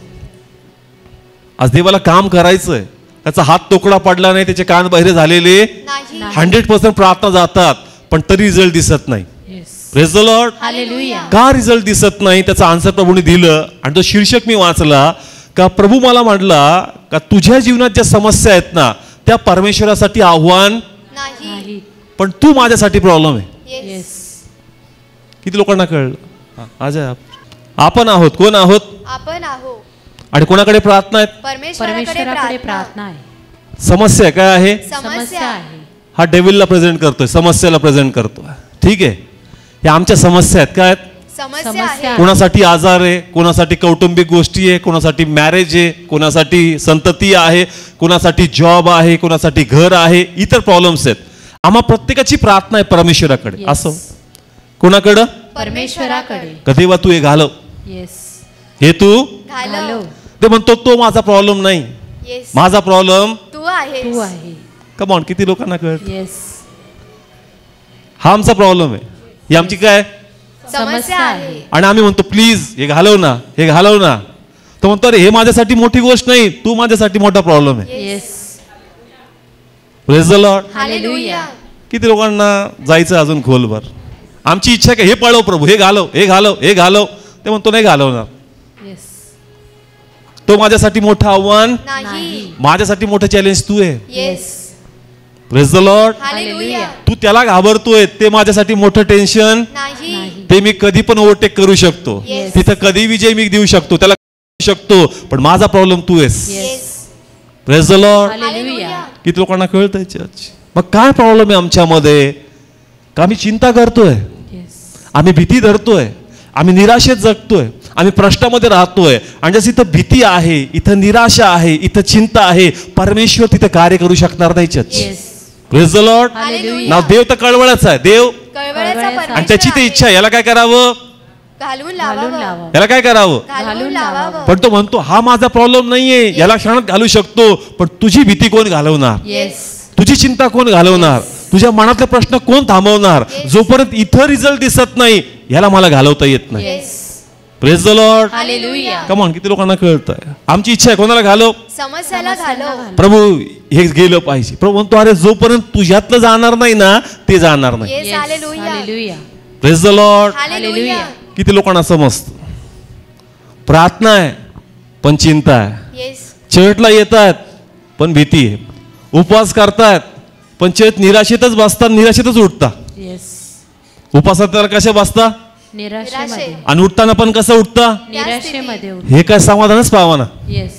आज देवाला काम करायचंय, त्याचा हात तोकडा पडला नाही, त्याचे कान बहिरे झालेले
नाही.
100% प्रार्थना जातात, पण तरी रिझल्ट दिसत नाही.
Yes.
Praise the Lord.
Hallelujah.
का रिझल्ट दिसत नाही? त्याचा आन्सर प्रभूने दिलं, आणि तो शीर्षक मी वाचला का प्रभू मला म्हटला का तुझ्या जीवनात ज्या समस्या आहेत ना त्या परमेश्वरासाठी आव्हान
नाही.
नाही.
पण तू माझ्यासाठी प्रॉब्लेम आहे.
येस.
येस.
किती लोकांना कळलं? आज आपण आहोत. कोण आहोत?
आपण आहो.
आणि कोणाकडे प्रार्थना आहेत?
परमेश्वराकडे
परमेश्वराकडे
प्रार्थना.
प्रार्थना आहे.
समस्या काय आहे?
समस्या
आहे.
हा डेव्हिलला प्रेझेंट करतोय, समस्याला प्रेझेंट करतोय. ठीक आहे, या आमच्या समस्या आहेत. काय आहेत?
समस्या
समस्या.
आहे.
कोणासाठी आजार आहे, कोणासाठी कौटुंबिक गोष्टी आहे, कोणासाठी मॅरेज आहे, कोणासाठी संतती आहे, कोणासाठी जॉब आहे, कोणासाठी घर आहे, इतर प्रॉब्लेम्स आहेत. आम्हा प्रत्येकाची प्रार्थना आहे परमेश्वराकडे.
Yes.
असं कोणाकडं?
परमेश्वराकडे.
कधी वा तू हे घालव,
येस.
हे तू
घालव.
ते म्हणतो तो माझा प्रॉब्लेम नाही,
येस.
माझा प्रॉब्लेम
तू आहेस.
तू आहे.
कमॉन. किती लोकांना कळत?
येस.
हा आमचा प्रॉब्लेम आहे, ही आमची काय,
समस्या आहे.
आणि आम्ही म्हणतो प्लीज हे घालव ना, हे घालव ना. तो म्हणतो अरे हे माझ्यासाठी मोठी गोष्ट नाही, तू माझ्यासाठी मोठा प्रॉब्लेम आहे.
Yes.
Praise the Lord.
Hallelujah.
किती लोकांना जायचं अजून खोलवर? आमची इच्छा आहे हे पळव प्रभू, हे घालव, हे घालव, हे घालव. ते म्हणतो नाही घालवणार,
येस.
तो माझ्यासाठी मोठं आव्हान,
नाही.
माझ्यासाठी मोठं चॅलेंज तू आहे.
Yes.
Praise the Lord.
Hallelujah.
तू त्याला घाबरतोय, ते माझ्यासाठी मोठं टेन्शन,
नाही.
नाही.
ते मी कधी पण ओव्हरटेक करू शकतो,
Yes.
तिथं कधी विजय मी देऊ शकतो, त्याला शकतो, पण माझा प्रॉब्लेम तू आहेस.
Yes.
Praise the Lord.
Hallelujah.
किती लोकांना कळतंय चर्च? मग काय प्रॉब्लेम आहे आमच्यामध्ये? का आम्ही चिंता करतोय,
येस.
आम्ही भीती धरतोय, आम्ही निराशेत जगतोय, आम्ही प्रश्नामध्ये राहतोय. आणि जसं इथं भीती आहे, इथं निराशा आहे, इथं चिंता आहे, परमेश्वर तिथं कार्य करू शकणार नाही church.
Yes.
Praise the Lord.
Hallelujah.
नाव देव तर कळवळच आहे, देव,
कळवळ्याचा
आणि
परमेश्वर
आणि त्याची ती
आहे.
इच्छा. याला काय करावं?
घालून
घालून
लावावं.
लावा.
याला काय करावं?
घालून लावावं.
पण तो म्हणतो हा माझा प्रॉब्लेम नाहीये, याला क्षणात घालू शकतो, पण तुझी भीती कोण घालवणार?
येस.
तुझी चिंता कोण घालवणार? तुझ्या मनातले प्रश्न कोण थांबवणार? जोपर्यंत इथं रिझल्ट दिसत नाही, याला मला घालवता येत नाही.
Yes.
Praise the Lord.
Hallelujah.
Come on, किती लोकांना कळतंय? आमची इच्छा आहे कोणाला घालव?
समस्याला घालव.
प्रभू हे गेलं पाहिजे. प्रभू म्हणतो अरे जोपर्यंत तुझ्यातलं जाणार नाही ना, ते जाणार नाही.
Yes. Hallelujah.
Hallelujah.
Praise the Lord.
Hallelujah.
किती लोकांना समजतं? प्रार्थना आहे पण चिंता आहे.
येस.
चर्चला येतात पण भीती आहे. उपवास करतात पण चर्च निराशेतच बसतात, निराशेतच उठता.
येस.
उपासात त्याला कशा बसता
निराशेमध्ये.
आणि उठताना पण कसं उठता?
निराशेमध्ये उठ.
हे काय समाधानच पावा ना.
येस.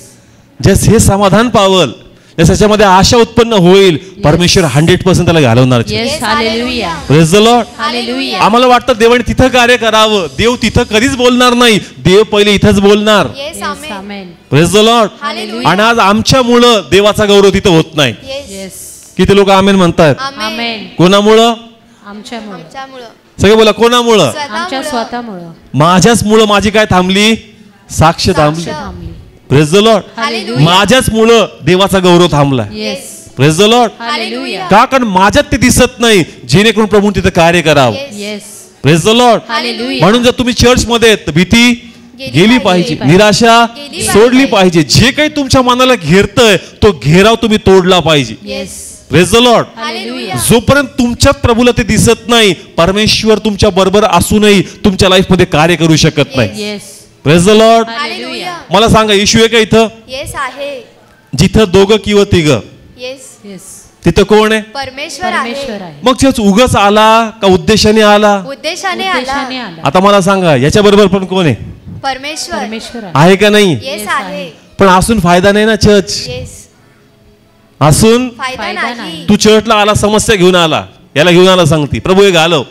जस हे समाधान पावल, त्याच्यामध्ये आशा उत्पन्न होईल, परमेश्वर 100% त्याला घालवणार.
Yes. Hallelujah.
Praise the Lord.
Hallelujah.
आम्हाला वाटतं देवाने तिथं कार्य करावं. देव तिथं कधीच बोलणार नाही, देव पहिले इथंच बोलणार.
Yes.
Yes.
Amen.
Amen.
Praise the Lord.
Hallelujah.
आणि आज आमच्यामुळं देवाचा गौरव तिथं होत नाही.
येस.
येस.
किती लोक आमेन म्हणतात?
आमेन.
आमेन.
कोणामुळं?
आमच्यामुळे.
आमच्यामुळं.
सगळे बोला कोणामुळं?
आमच्या
स्वतःमुळं.
स्वतःमुळं
माझ्याच मुळे माझी काय थांबली? साक्ष थांबली.
थांबली.
Praise the Lord.
हालेलुया.
माझ्याच मुळे देवाचा गौरव थांबला.
Yes.
Praise the Lord.
Hallelujah.
का? कारण माझ्यात ते दिसत नाही, जेणेकरून प्रभू तिथं कार्य करावं.
Yes.
Yes.
Praise the Lord.
Hallelujah.
म्हणून जर तुम्ही चर्च मध्ये आहेत, तर भीती गेली पाहिजे,
पाहिजे.
निराशा
गेली
सोडली पाहिजे. जे काही तुमच्या मनाला घेरतंय तो घेराव तुम्ही तोडला पाहिजे.
Yes.
Praise the Lord.
Hallelujah.
जोपर्यंत तुमच्यात प्रभूला ते दिसत नाही, परमेश्वर तुमच्या बरोबर असूनही तुमच्या लाईफ मध्ये कार्य करू शकत नाही.
Yes.
Praise the Lord.
Hallelujah.
मला सांगा, येशू आहे का इथं?
येस आहे.
जिथं दोघं किंवा तिघं,
येस.
येस.
तिथं कोण आहे?
परमेश्वर
परमेश्वर
आहे.
आहे.
मग चर्च उगाच आला का उद्देशाने आला?
उद्देशाने
उद्देशाने
आला.
आला.
आता मला सांगा, याच्या बरोबर पण कोण आहे?
परमेश्वर
परमेश्वर आहे.
आहे का नाही?
येस आहे.
पण असून फायदा नाही ना चर्च.
येस.
असून
फायदा
फायदा
नाही.
नाही.
तू चर्चला आला, समस्या घेऊन आला, याला घेऊन आला, सांगती प्रभू हे घालव.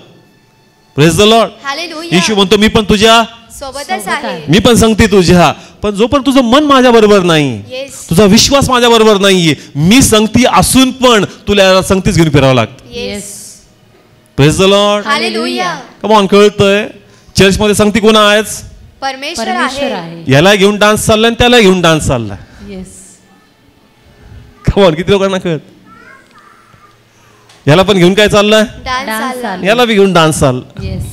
Praise the Lord.
Hallelujah.
Yeshu म्हणतो मी पण तुझ्या,
सोबतच
सोबत
आहे.
आहे.
मी पण सांगते तुझ्या. पण जोपर्यंत तुझं मन माझ्या बरोबर नाही,
येस.
तुझा विश्वास माझ्या बरोबर नाहीये, मी संगती असून पण तुला याला संगतीच घेऊन फिरावं लागतं.
Yes.
Praise the Lord.
Hallelujah.
Come on, कळतंय? चर्च मध्ये संगती कोण आहेच?
परमेश्वर
परमेश्वर
आहे.
आहे.
याला घेऊन डान्स चाललाय आणि त्याला घेऊन डान्स चाललाय.
येस.
कम ऑन, किती लोकांना कळत? याला पण घेऊन काय चाललाय,
डान्स
डान्स
चालला.
चालला.
याला बी घेऊन डान्स चालला.
Yes.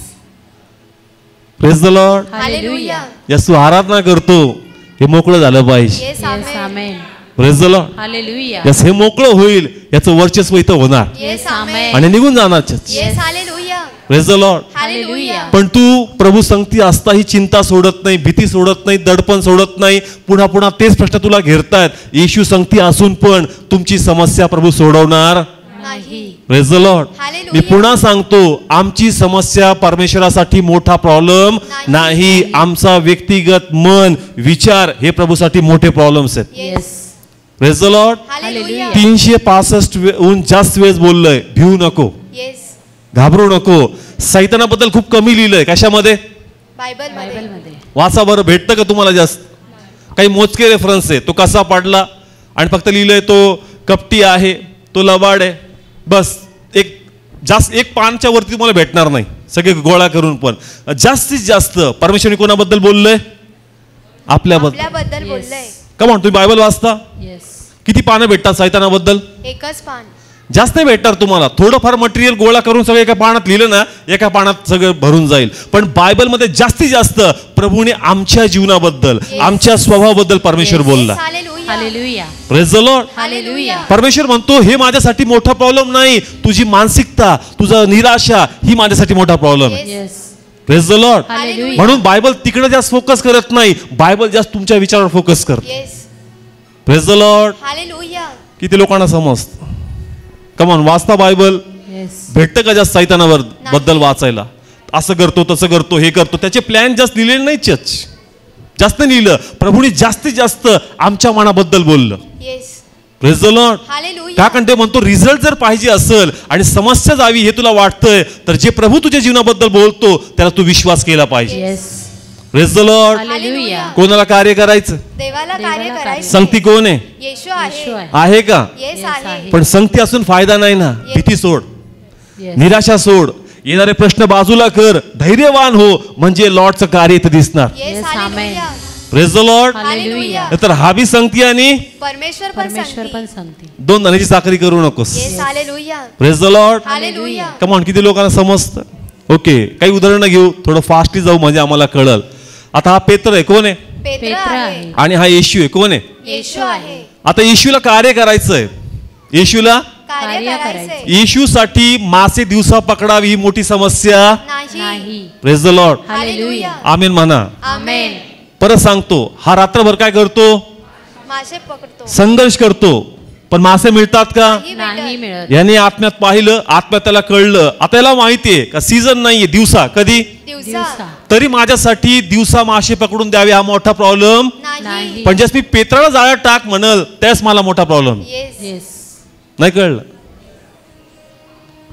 Praise the Lord.
Hallelujah.
यास तू आराधना करतो, हे मोकळं झालं पाहिजे.
Yes.
Yes.
Amen.
Amen.
Praise the Lord.
Hallelujah.
यास हे मोकळं होईल, याचं वर्चस्व इथं होणार
येस. आमेन.
आणि निघून जाणार church.
Yes. Hallelujah.
Praise the Lord.
Hallelujah.
पण तू प्रभू संगती असता ही चिंता सोडत नाही, भीती सोडत नाही, दडपण सोडत नाही. पुन्हा पुन्हा तेच प्रश्न तुला घेरतायत. येशू संगती असून पण तुमची समस्या प्रभू सोडवणार
नाही.
Praise the Lord.
हालेलुया.
मी पुन्हा सांगतो, आमची समस्या परमेश्वरासाठी मोठा प्रॉब्लेम नाही. आमचा व्यक्तिगत मन, विचार हे प्रभूसाठी मोठे प्रॉब्लेम्स आहेत.
Yes.
Praise the Lord.
Hallelujah.
365 हून जास्त वेळेस बोललोय, भिवू नको,
येस.
घाबरू नको. सैतानाबद्दल खूप कमी लिहिलंय. कशामध्ये?
बायबल मध्ये.
बायबलमध्ये.
वाचा बरं, भेटतं का तुम्हाला जास्त? काही मोजके रेफरन्स आहे. तो कसा पडला आणि फक्त लिहिलंय तो कपटी आहे, तो लबाड आहे, बस. एक पानच्या वरती तुम्हाला भेटणार नाही, सगळे गोळा करून. पण जास्तीत जास्त परमेश्वरने कोणाबद्दल बोललंय? आपल्याबद्दल.
आपल्याबद्दल बोललंय.
कमॉन, तुम्ही बायबल वाचता?
येस.
किती पानं भेटतात सैतानाबद्दल?
एकच पान.
जास्त नाही भेटणार तुम्हाला. थोडंफार मटेरियल गोळा करून सगळं एका पानात लिहिलं ना, एका पानात सगळं भरून जाईल. पण बायबलमध्ये जास्तीत जास्त प्रभूने आमच्या जीवनाबद्दल, आमच्या स्वभावाबद्दल परमेश्वर बोलला.
Hallelujah.
Hallelujah.
Praise the Lord.
Hallelujah.
परमेश्वर म्हणतो हे माझ्यासाठी मोठा प्रॉब्लेम नाही. तुझी मानसिकता, तुझा निराशा ही माझ्यासाठी मोठा प्रॉब्लेम आहे.
Yes.
Praise the Lord.
Hallelujah.
म्हणून बायबल तिकडे जास्त फोकस करत नाही, बायबल जास्त तुमच्या विचारावर फोकस करत.
Yes.
Praise the Lord.
Hallelujah.
किती लोकांना समजतं? कमॉन, वाचता बायबल?
येस.
भेटतं का जास्त सैतानावर बद्दल वाचायला? असं करतो, तसं करतो, हे करतो, त्याचे प्लॅन जास्त लिहिलेले नाही. चर्च जास्त लिहिलं. प्रभूने जास्तीत जास्त आमच्या मनाबद्दल बोललं.
Yes.
Praise the Lord.
Hallelujah.
का? कारण ते म्हणतो रिझल्ट जर पाहिजे असेल आणि समस्या जावी हे तुला वाटतंय, तर जे प्रभू तुझ्या जीवनाबद्दल बोलतो त्याला तू विश्वास केला पाहिजे.
Yes.
Praise the Lord.
Hallelujah.
कोणाला कार्य करायचं?
देवाला कार्य
देवाला
करायचं.
संगती कोण आहे?
येशू
येशू
आहे.
आहे.
आहे का?
येस
येस
आहे.
आहे.
पण संगती असून फायदा नाही ना. भीती सोड,
येस.
निराशा सोड, येणारे प्रश्न बाजूला कर, धैर्यवान हो, म्हणजे लॉर्डचं कार्य इथं दिसणार.
Yes.
Yes.
Hallelujah.
Praise the Lord.
Hallelujah.
तर हा बी संगती आणि
परमेश्वर
परमेश्वर पण
पण
सांगते.
दोन धनाची चाकरी करू नकोस.
Yes hallelujah.
Praise the Lord.
Hallelujah.
Come on, किती लोकांना समजतं? ओके, काही उदाहरणं घेऊ, थोडं फास्टली जाऊ म्हणजे आम्हाला कळल. आता हा पेत्र आहे, कोण आहे?
पेत्र
पेत्र
आहे.
आहे.
आणि हा येशू आहे, कोण आहे?
येशू आहे.
आता येशूला कार्य करायचंय. येशूला
कार्य
कार्य
करायचंय.
येशूसाठी मासे दिवसा पकडावी ही मोठी समस्या
नाही.
नाही.
Praise the Lord.
हालेलुया.
आमेन म्हणा.
आमेन.
परत सांगतो, हा रात्रभर काय करतो?
मासे पकडतो.
संघर्ष करतो, पण मासे मिळतात का?
नाही मिळत.
याने आत्म्यात पाहिलं, आत्म्यात त्याला कळलं. आता याला माहितीये का सीझन नाहीये, दिवसा कधी
दिवसा
दिवसा
तरी माझ्यासाठी दिवसा मासे पकडून द्यावे हा मोठा प्रॉब्लेम.
नाही.
नाही.
पण जस मी पेत्राला जाळ्यात टाक म्हणल त्याच मला मोठा प्रॉब्लेम.
येस.
येस.
नाही कळलं?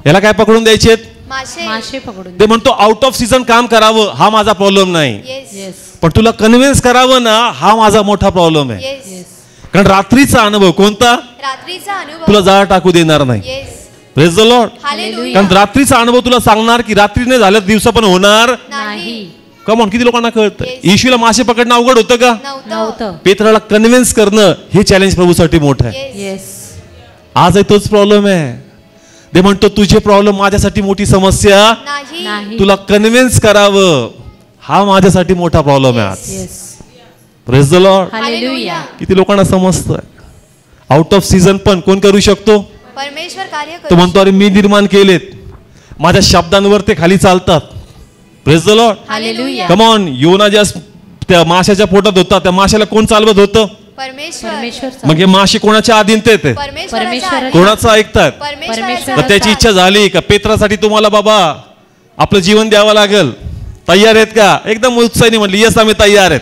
याला काय पकडून द्यायचे?
मासे.
मासे पकडून.
ते म्हणतो आउट ऑफ सीझन काम करावं हा माझा प्रॉब्लेम नाही,
येस.
येस.
पण तुला कन्व्हिन्स करावं ना हा माझा मोठा प्रॉब्लेम आहे.
येस.
येस.
कारण रात्रीचा अनुभव कोणता
रात्रीचा अनुभव.
तुला जाळ्यात टाकू देणार नाही.
Yes.
Praise the Lord.
Hallelujah.
कारण रात्रीचा अनुभव तुला सांगणार की रात्री नाही झालं दिवसा पण होणार.
नाही.
कमॉन, किती लोकांना कळतं?
Yes.
येशूला मासे पकडणं अवघड होतं का?
नव्हतं.
नव्हतं.
पेत्राला कन्व्हिन्स करणं हे चॅलेंज प्रभूसाठी मोठं आहे.
येस.
येस.
आज आहे तोच प्रॉब्लेम आहे. ते म्हणतो तुझे प्रॉब्लेम माझ्यासाठी मोठी समस्या,
नाही.
नाही.
तुला कन्व्हिन्स करावं हा माझ्यासाठी मोठा प्रॉब्लेम आहे आज.
Yes.
Praise the Lord.
Hallelujah.
किती लोकांना समजतं? आउट ऑफ सीझन पण कोण करू शकतो?
परमेश्वर कार्य
तो
करू.
म्हणतो अरे मी निर्माण केलेत, माझ्या शब्दांवर ते खाली चालतात. Praise the Lord.
Hallelujah.
Come on. योना ज्या त्या माशाच्या पोटात होता त्या माशाला कोण चालवत होतं?
परमेश्वर.
परमेश्वर
मग हे मासे कोणाच्या अधीनतेत आहे?
परमेश्वराच्या.
कोणाचं ऐकतात?
परमेश्वराच्या.
तर त्याची इच्छा झाली का पेत्रासाठी तुम्हाला बाबा आपलं जीवन द्यावं लागेल, तयार आहेत का? एकदम उत्साही म्हणली येस आम्ही तयार आहेत.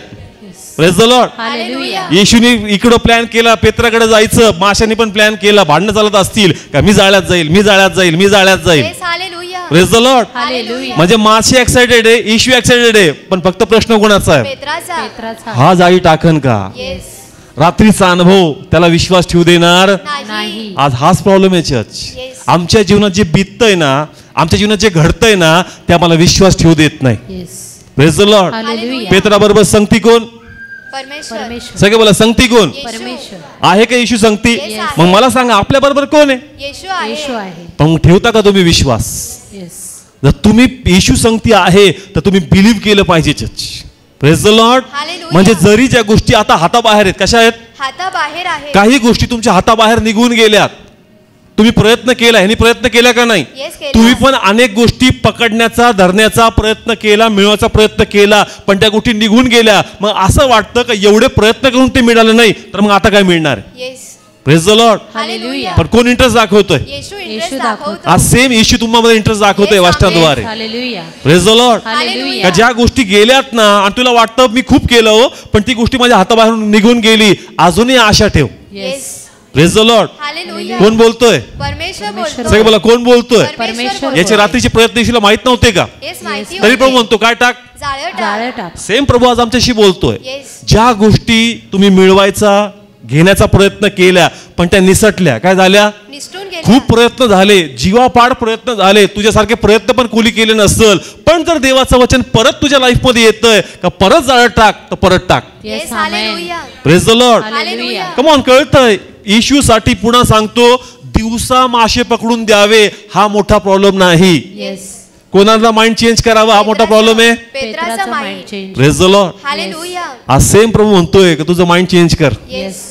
Praise the Lord.
हालेलुया.
येशूने इकडं प्लॅन केला पेत्राकडे जायचं, माशाने पण प्लॅन केला. भांडणं चालत असतील का मी जाळ्यात जाईल, मी जाळ्यात जाईल, मी जाळ्यात जाईल.
Yes. Hallelujah.
Praise the Lord.
Hallelujah.
म्हणजे मासे एक्साइटेड आहे, येशू एक्साइटेड आहे, पण फक्त प्रश्न कोणाचा आहे?
पेत्राचा.
पेत्राचा.
हा जाळी टाकन का?
येस.
रात्रीचा अनुभव त्याला विश्वास ठेवू देणार
नाही.
नाही.
आज हाच प्रॉब्लेम आहे चर्च.
Yes.
आमच्या जीवनात जे बीततंय ना, आमच्या जीवनात जे घडतंय ना ते आम्हाला विश्वास ठेवू देत नाही.
Yes.
Praise the Lord.
Hallelujah.
Petra बरोबर संगती कोण?
परमेश्वर.
परमेश्वर.
सगळे बोला संगती कोण?
येशू.
परमेश्वर.
आहे का येशू संगती?
Yes, आहे.
मग मला सांगा आपल्या बरोबर कोण आहे?
येशू
येशू
आहे.
आहे.
पण मग ठेवता का तुम्ही विश्वास?
येस.
जर तुम्ही येशू संगती आहे तर तुम्ही बिलीव्ह केलं पाहिजे church. Praise the Lord.
Hallelujah.
म्हणजे जरी ज्या गोष्टी आता हाताबाहेर आहेत, कशा आहेत?
हाताबाहेर आहे.
काही गोष्टी तुमच्या हाताबाहेर निघून गेल्यात, तुम्ही प्रयत्न केला, ह्यांनी प्रयत्न केला का नाही?
Yes, केला.
तुम्ही पण अनेक गोष्टी पकडण्याचा धरण्याचा प्रयत्न केला, मिळवायचा प्रयत्न केला, पण त्या गोष्टी निघून गेल्या. मग असं वाटतं का एवढे प्रयत्न करून ते मिळालं नाही तर मग आता काय मिळणार?
Yes.
Praise the Lord.
Hallelujah.
पण कोण इंटरेस्ट दाखवतोय?
येशू
येशू
इंटरेस्ट
दाखवतो.
दाखवतो.
आज सेम येशू तुम्हाला इंटरेस्ट दाखवतोय
Yes,
वचनाद्वारे.
Hallelujah.
Praise the Lord.
Hallelujah.
का ज्या गोष्टी गेल्यात ना आणि तुला वाटतं मी खूप केलं हो, पण ती गोष्टी माझ्या हाताबाहेरून निघून गेली, अजूनही आशा ठेव.
Yes.
Praise the Lord.
Hallelujah.
कोण बोलतोय?
परमेश्वर
परमेश्वर.
सगळे
बोलतो.
बोला कोण बोलतोय?
परमेश्वर.
याचे रात्रीचे प्रयत्न येशूला माहित नव्हते का?
येस माहिती
तरी
होते.
प्रभू म्हणतो काय टाक?
जाळं टाक.
जाळं टाक.
सेम प्रभू आज आमच्याशी बोलतोय.
येस.
ज्या गोष्टी तुम्ही मिळवायचा घेण्याचा प्रयत्न केल्या पण त्या निसटल्या, काय झाल्या?
निसटून गेला.
खूप प्रयत्न झाले, जीवापाड प्रयत्न झाले, तुझ्यासारखे प्रयत्न पण कोणी केले नसल, पण जर देवाचं वचन परत तुझ्या लाईफ मध्ये येतंय का परत जाळं टाक तर परत टाक.
Yes.
Yes.
Amen.
Hallelujah.
Praise the Lord.
Hallelujah.
Come on. कळतंय? येशूसाठी पुन्हा सांगतो दिवसा मासे पकडून द्यावे हा मोठा प्रॉब्लेम नाही.
येस.
कोणाला माइंड चेंज करावा हा मोठा प्रॉब्लेम आहे.
पेत्राचा mind.
Mind change.
Praise the Lord.
Hallelujah.
आज सेम प्रभू म्हणतोय की तुझं माइंड चेंज कर.
येस.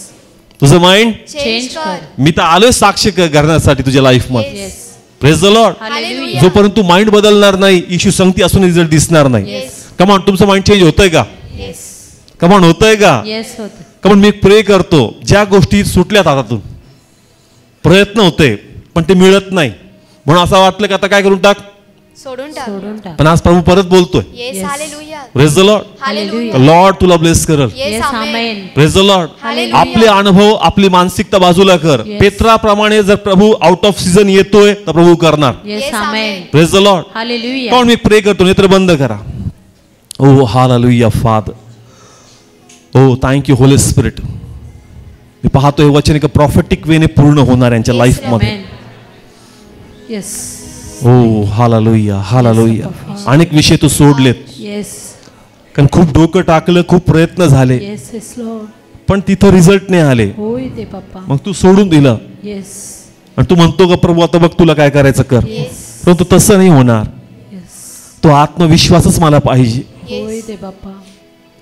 तुझं माइंड.
चेंज कर.
मी तर आलोय साक्ष करण्यासाठी तुझ्या लाईफ मध्ये.
Yes.
Praise the Lord.
Hallelujah.
जोपर्यंत तू माइंड बदलणार नाही येशू संगती असून रिझल्ट दिसणार नाही.
येस.
कमॉन. तुमचं माइंड चेंज होतंय का?
येस.
कमॉन. होतंय का?
येस होतं.
कमॉन. मी प्रे करतो ज्या गोष्टी सुटल्यात हातातून, प्रयत्न होते पण ते मिळत नाही, म्हणून असं वाटलं की आता काय करून टाक,
सोडून टाक.
सोडून टाक.
पण आज प्रभू परत बोलतोय.
Yes.
Yes.
Hallelujah.
Praise the Lord.
Hallelujah.
Lord तुला ब्लेस करल.
Yes.
Yes.
Amen.
Amen.
Praise the Lord.
Hallelujah.
आपले अनुभव आपली मानसिकता बाजूला कर.
Yes.
पेत्राप्रमाणे जर प्रभू आउट ऑफ सीझन येतोय तर प्रभू करणार.
Yes.
Yes,
amen.
Amen.
Praise the Lord.
Hallelujah.
कोण मी प्रे करतो, नेत्र बंद करा. Oh hallelujah father. Oh thank you Holy Spirit. मी पाहतो हे वचन एका प्रॉफिटिक वेने पूर्ण होणार यांच्या
Yes,
लाईफ मध्ये.
आमेन. येस.
ओ हालेलुया हालेलुया. अनेक विषय तू सोडलेत.
येस.
कारण खूप डोकं टाकलं, खूप प्रयत्न झाले,
येस येस लॉर्ड.
पण तिथं रिझल्ट नाही आले.
होय ते पप्पा.
मग तू सोडून दिलं
येस
आणि तू म्हणतो का प्रभू आता बघ तुला काय करायचं कर. परंतु तसं नाही होणार.
येस.
तो आत्मविश्वासच मला पाहिजे.
होय ते पप्पा.